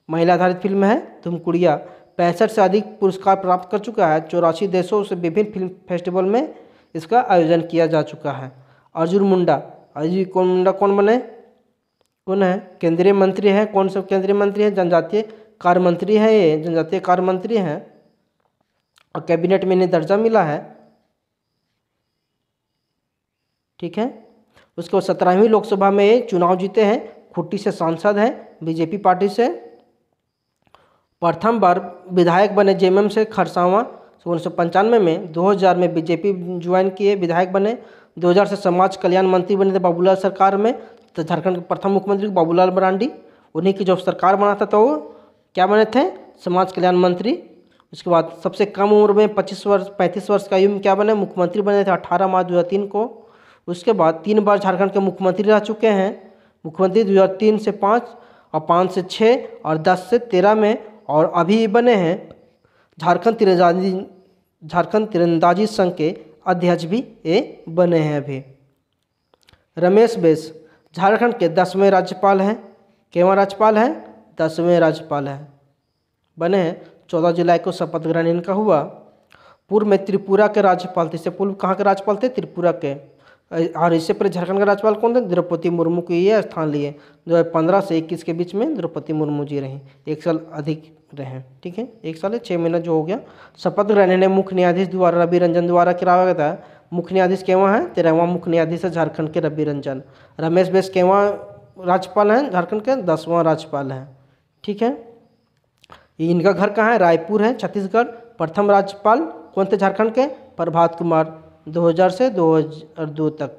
S1: महिला आधारित फिल्म है तुम कुड़िया। 65 से अधिक पुरस्कार प्राप्त कर चुका है। 84 देशों से विभिन्न फिल्म फेस्टिवल में इसका आयोजन किया जा चुका है। अर्जुन मुंडा। अर्जुन मुंडा कौन बने? कौन है? केंद्रीय मंत्री है। कौन सा केंद्रीय मंत्री है? जनजातीय कार्य मंत्री है। ये जनजातीय कार्य मंत्री हैं और कैबिनेट में इन्हें दर्जा मिला है। ठीक है। उसके बाद 17वीं लोकसभा में ये चुनाव जीते हैं। खुट्टी से सांसद हैं बीजेपी पार्टी से। प्रथम बार विधायक बने जेएमएम से खरसावां 1995 में। 2000 में बीजेपी ज्वाइन किए, विधायक बने। 2000 से समाज कल्याण मंत्री बने थे बाबूलाल सरकार में। तो झारखंड के प्रथम मुख्यमंत्री बाबूलाल मरांडी, उन्हीं की जब सरकार बना था तो वो क्या बने थे? समाज कल्याण मंत्री। उसके बाद सबसे कम उम्र में 35 वर्ष का आयु में क्या बने? मुख्यमंत्री बने थे 18 मार्च 2003 को। उसके बाद 3 बार झारखंड के मुख्यमंत्री रह चुके हैं। मुख्यमंत्री 2003 से 5 और 5 से 6 और 10 से 13 में। और अभी बने हैं झारखंड तीरंदाजी संघ के अध्यक्ष भी ये बने हैं अभी। रमेश बैस झारखंड के 10वें राज्यपाल हैं। केवल राज्यपाल हैं? 10वें राज्यपाल हैं, बने हैं। 14 जुलाई को शपथ ग्रहण इनका हुआ। पूर्व में त्रिपुरा के राज्यपाल थे। इससे पूर्व कहाँ के राज्यपाल थे? त्रिपुरा के। और इससे पहले झारखंड के राज्यपाल कौन थे? द्रौपदी मुर्मू को ये स्थान लिए। 2015 से 21 के बीच में द्रौपदी मुर्मू जी रहीं, 1 साल अधिक रहे। ठीक है, 1 साल 6 महीना जो हो गया। शपथ ग्रहण ने मुख्य न्यायाधीश द्वारा रवि रंजन द्वारा कराया गया था। मुख्य न्यायाधीश केवल हैं? 13वां मुख्य न्यायाधीश है झारखंड के रवि रंजन। रमेश बैस केवल राज्यपाल हैं झारखंड के? 10वां राज्यपाल हैं। ठीक है, इनका घर कहाँ है? रायपुर है, छत्तीसगढ़। प्रथम राज्यपाल कौन थे झारखंड के? प्रभात कुमार, 2000 से 2002 तक।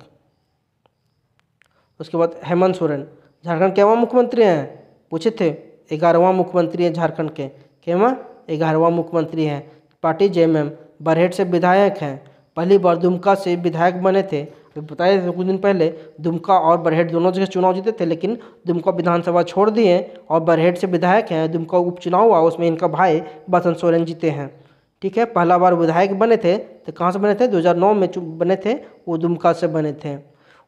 S1: उसके बाद हेमंत सोरेन झारखंड के 11वां मुख्यमंत्री हैं। पूछे थे, 11वां मुख्यमंत्री हैं झारखंड के। केवल 11वां मुख्यमंत्री हैं। Party JMM. बरहेट से विधायक हैं। पहली बार दुमका से विधायक बने थे। बताया था कुछ दिन पहले, दुमका और बरहेट दोनों जगह चुनाव जीते थे, लेकिन दुमका विधानसभा छोड़ दिए और बरहेट से विधायक हैं। दुमका उपचुनाव हुआ, उसमें इनका भाई बसंत सोरेन जीते हैं। ठीक है, पहला बार विधायक बने थे तो कहाँ से बने थे? 2009 में बने थे, वो दुमका से बने थे।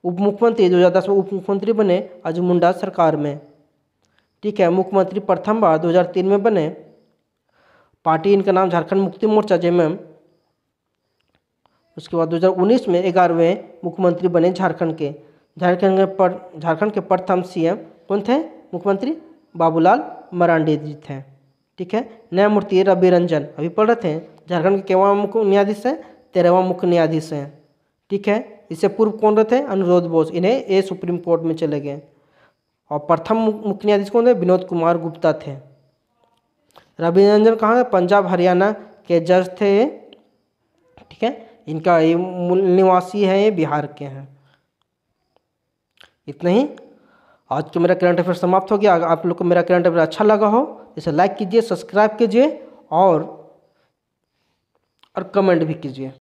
S1: उप मुख्यमंत्री 2010 में उप मुख्यमंत्री बने अर्जुन मुंडा सरकार में। ठीक है, मुख्यमंत्री प्रथम बार 2003 में बने। पार्टी इनका नाम झारखंड मुक्ति मोर्चा जेएमएम। उसके बाद 2019 में 11वें मुख्यमंत्री बने झारखंड के। झारखंड के प्रथम सीएम कौन थे? मुख्यमंत्री बाबूलाल मरांडी जी थे। ठीक है, न्यायमूर्ति रवि रंजन अभी पढ़ रहे थे, झारखंड के केवल मुख्य न्यायाधीश हैं, 13वां मुख्य न्यायाधीश हैं। ठीक है, इससे पूर्व कौन रहे थे? अनुरोध बोस, इन्हें ये सुप्रीम कोर्ट में चले गए। और प्रथम मुख्य न्यायाधीश कौन थे? विनोद कुमार गुप्ता थे। रवि रंजन कहाँ है? पंजाब हरियाणा के जज थे। ठीक है, इनका ये मूल निवासी है, ये बिहार के हैं। इतना ही आज का मेरा करंट अफेयर समाप्त हो गया। अगर आप लोग को मेरा करंट अफेयर अच्छा लगा हो इसे लाइक कीजिए, सब्सक्राइब कीजिए और कमेंट भी कीजिए।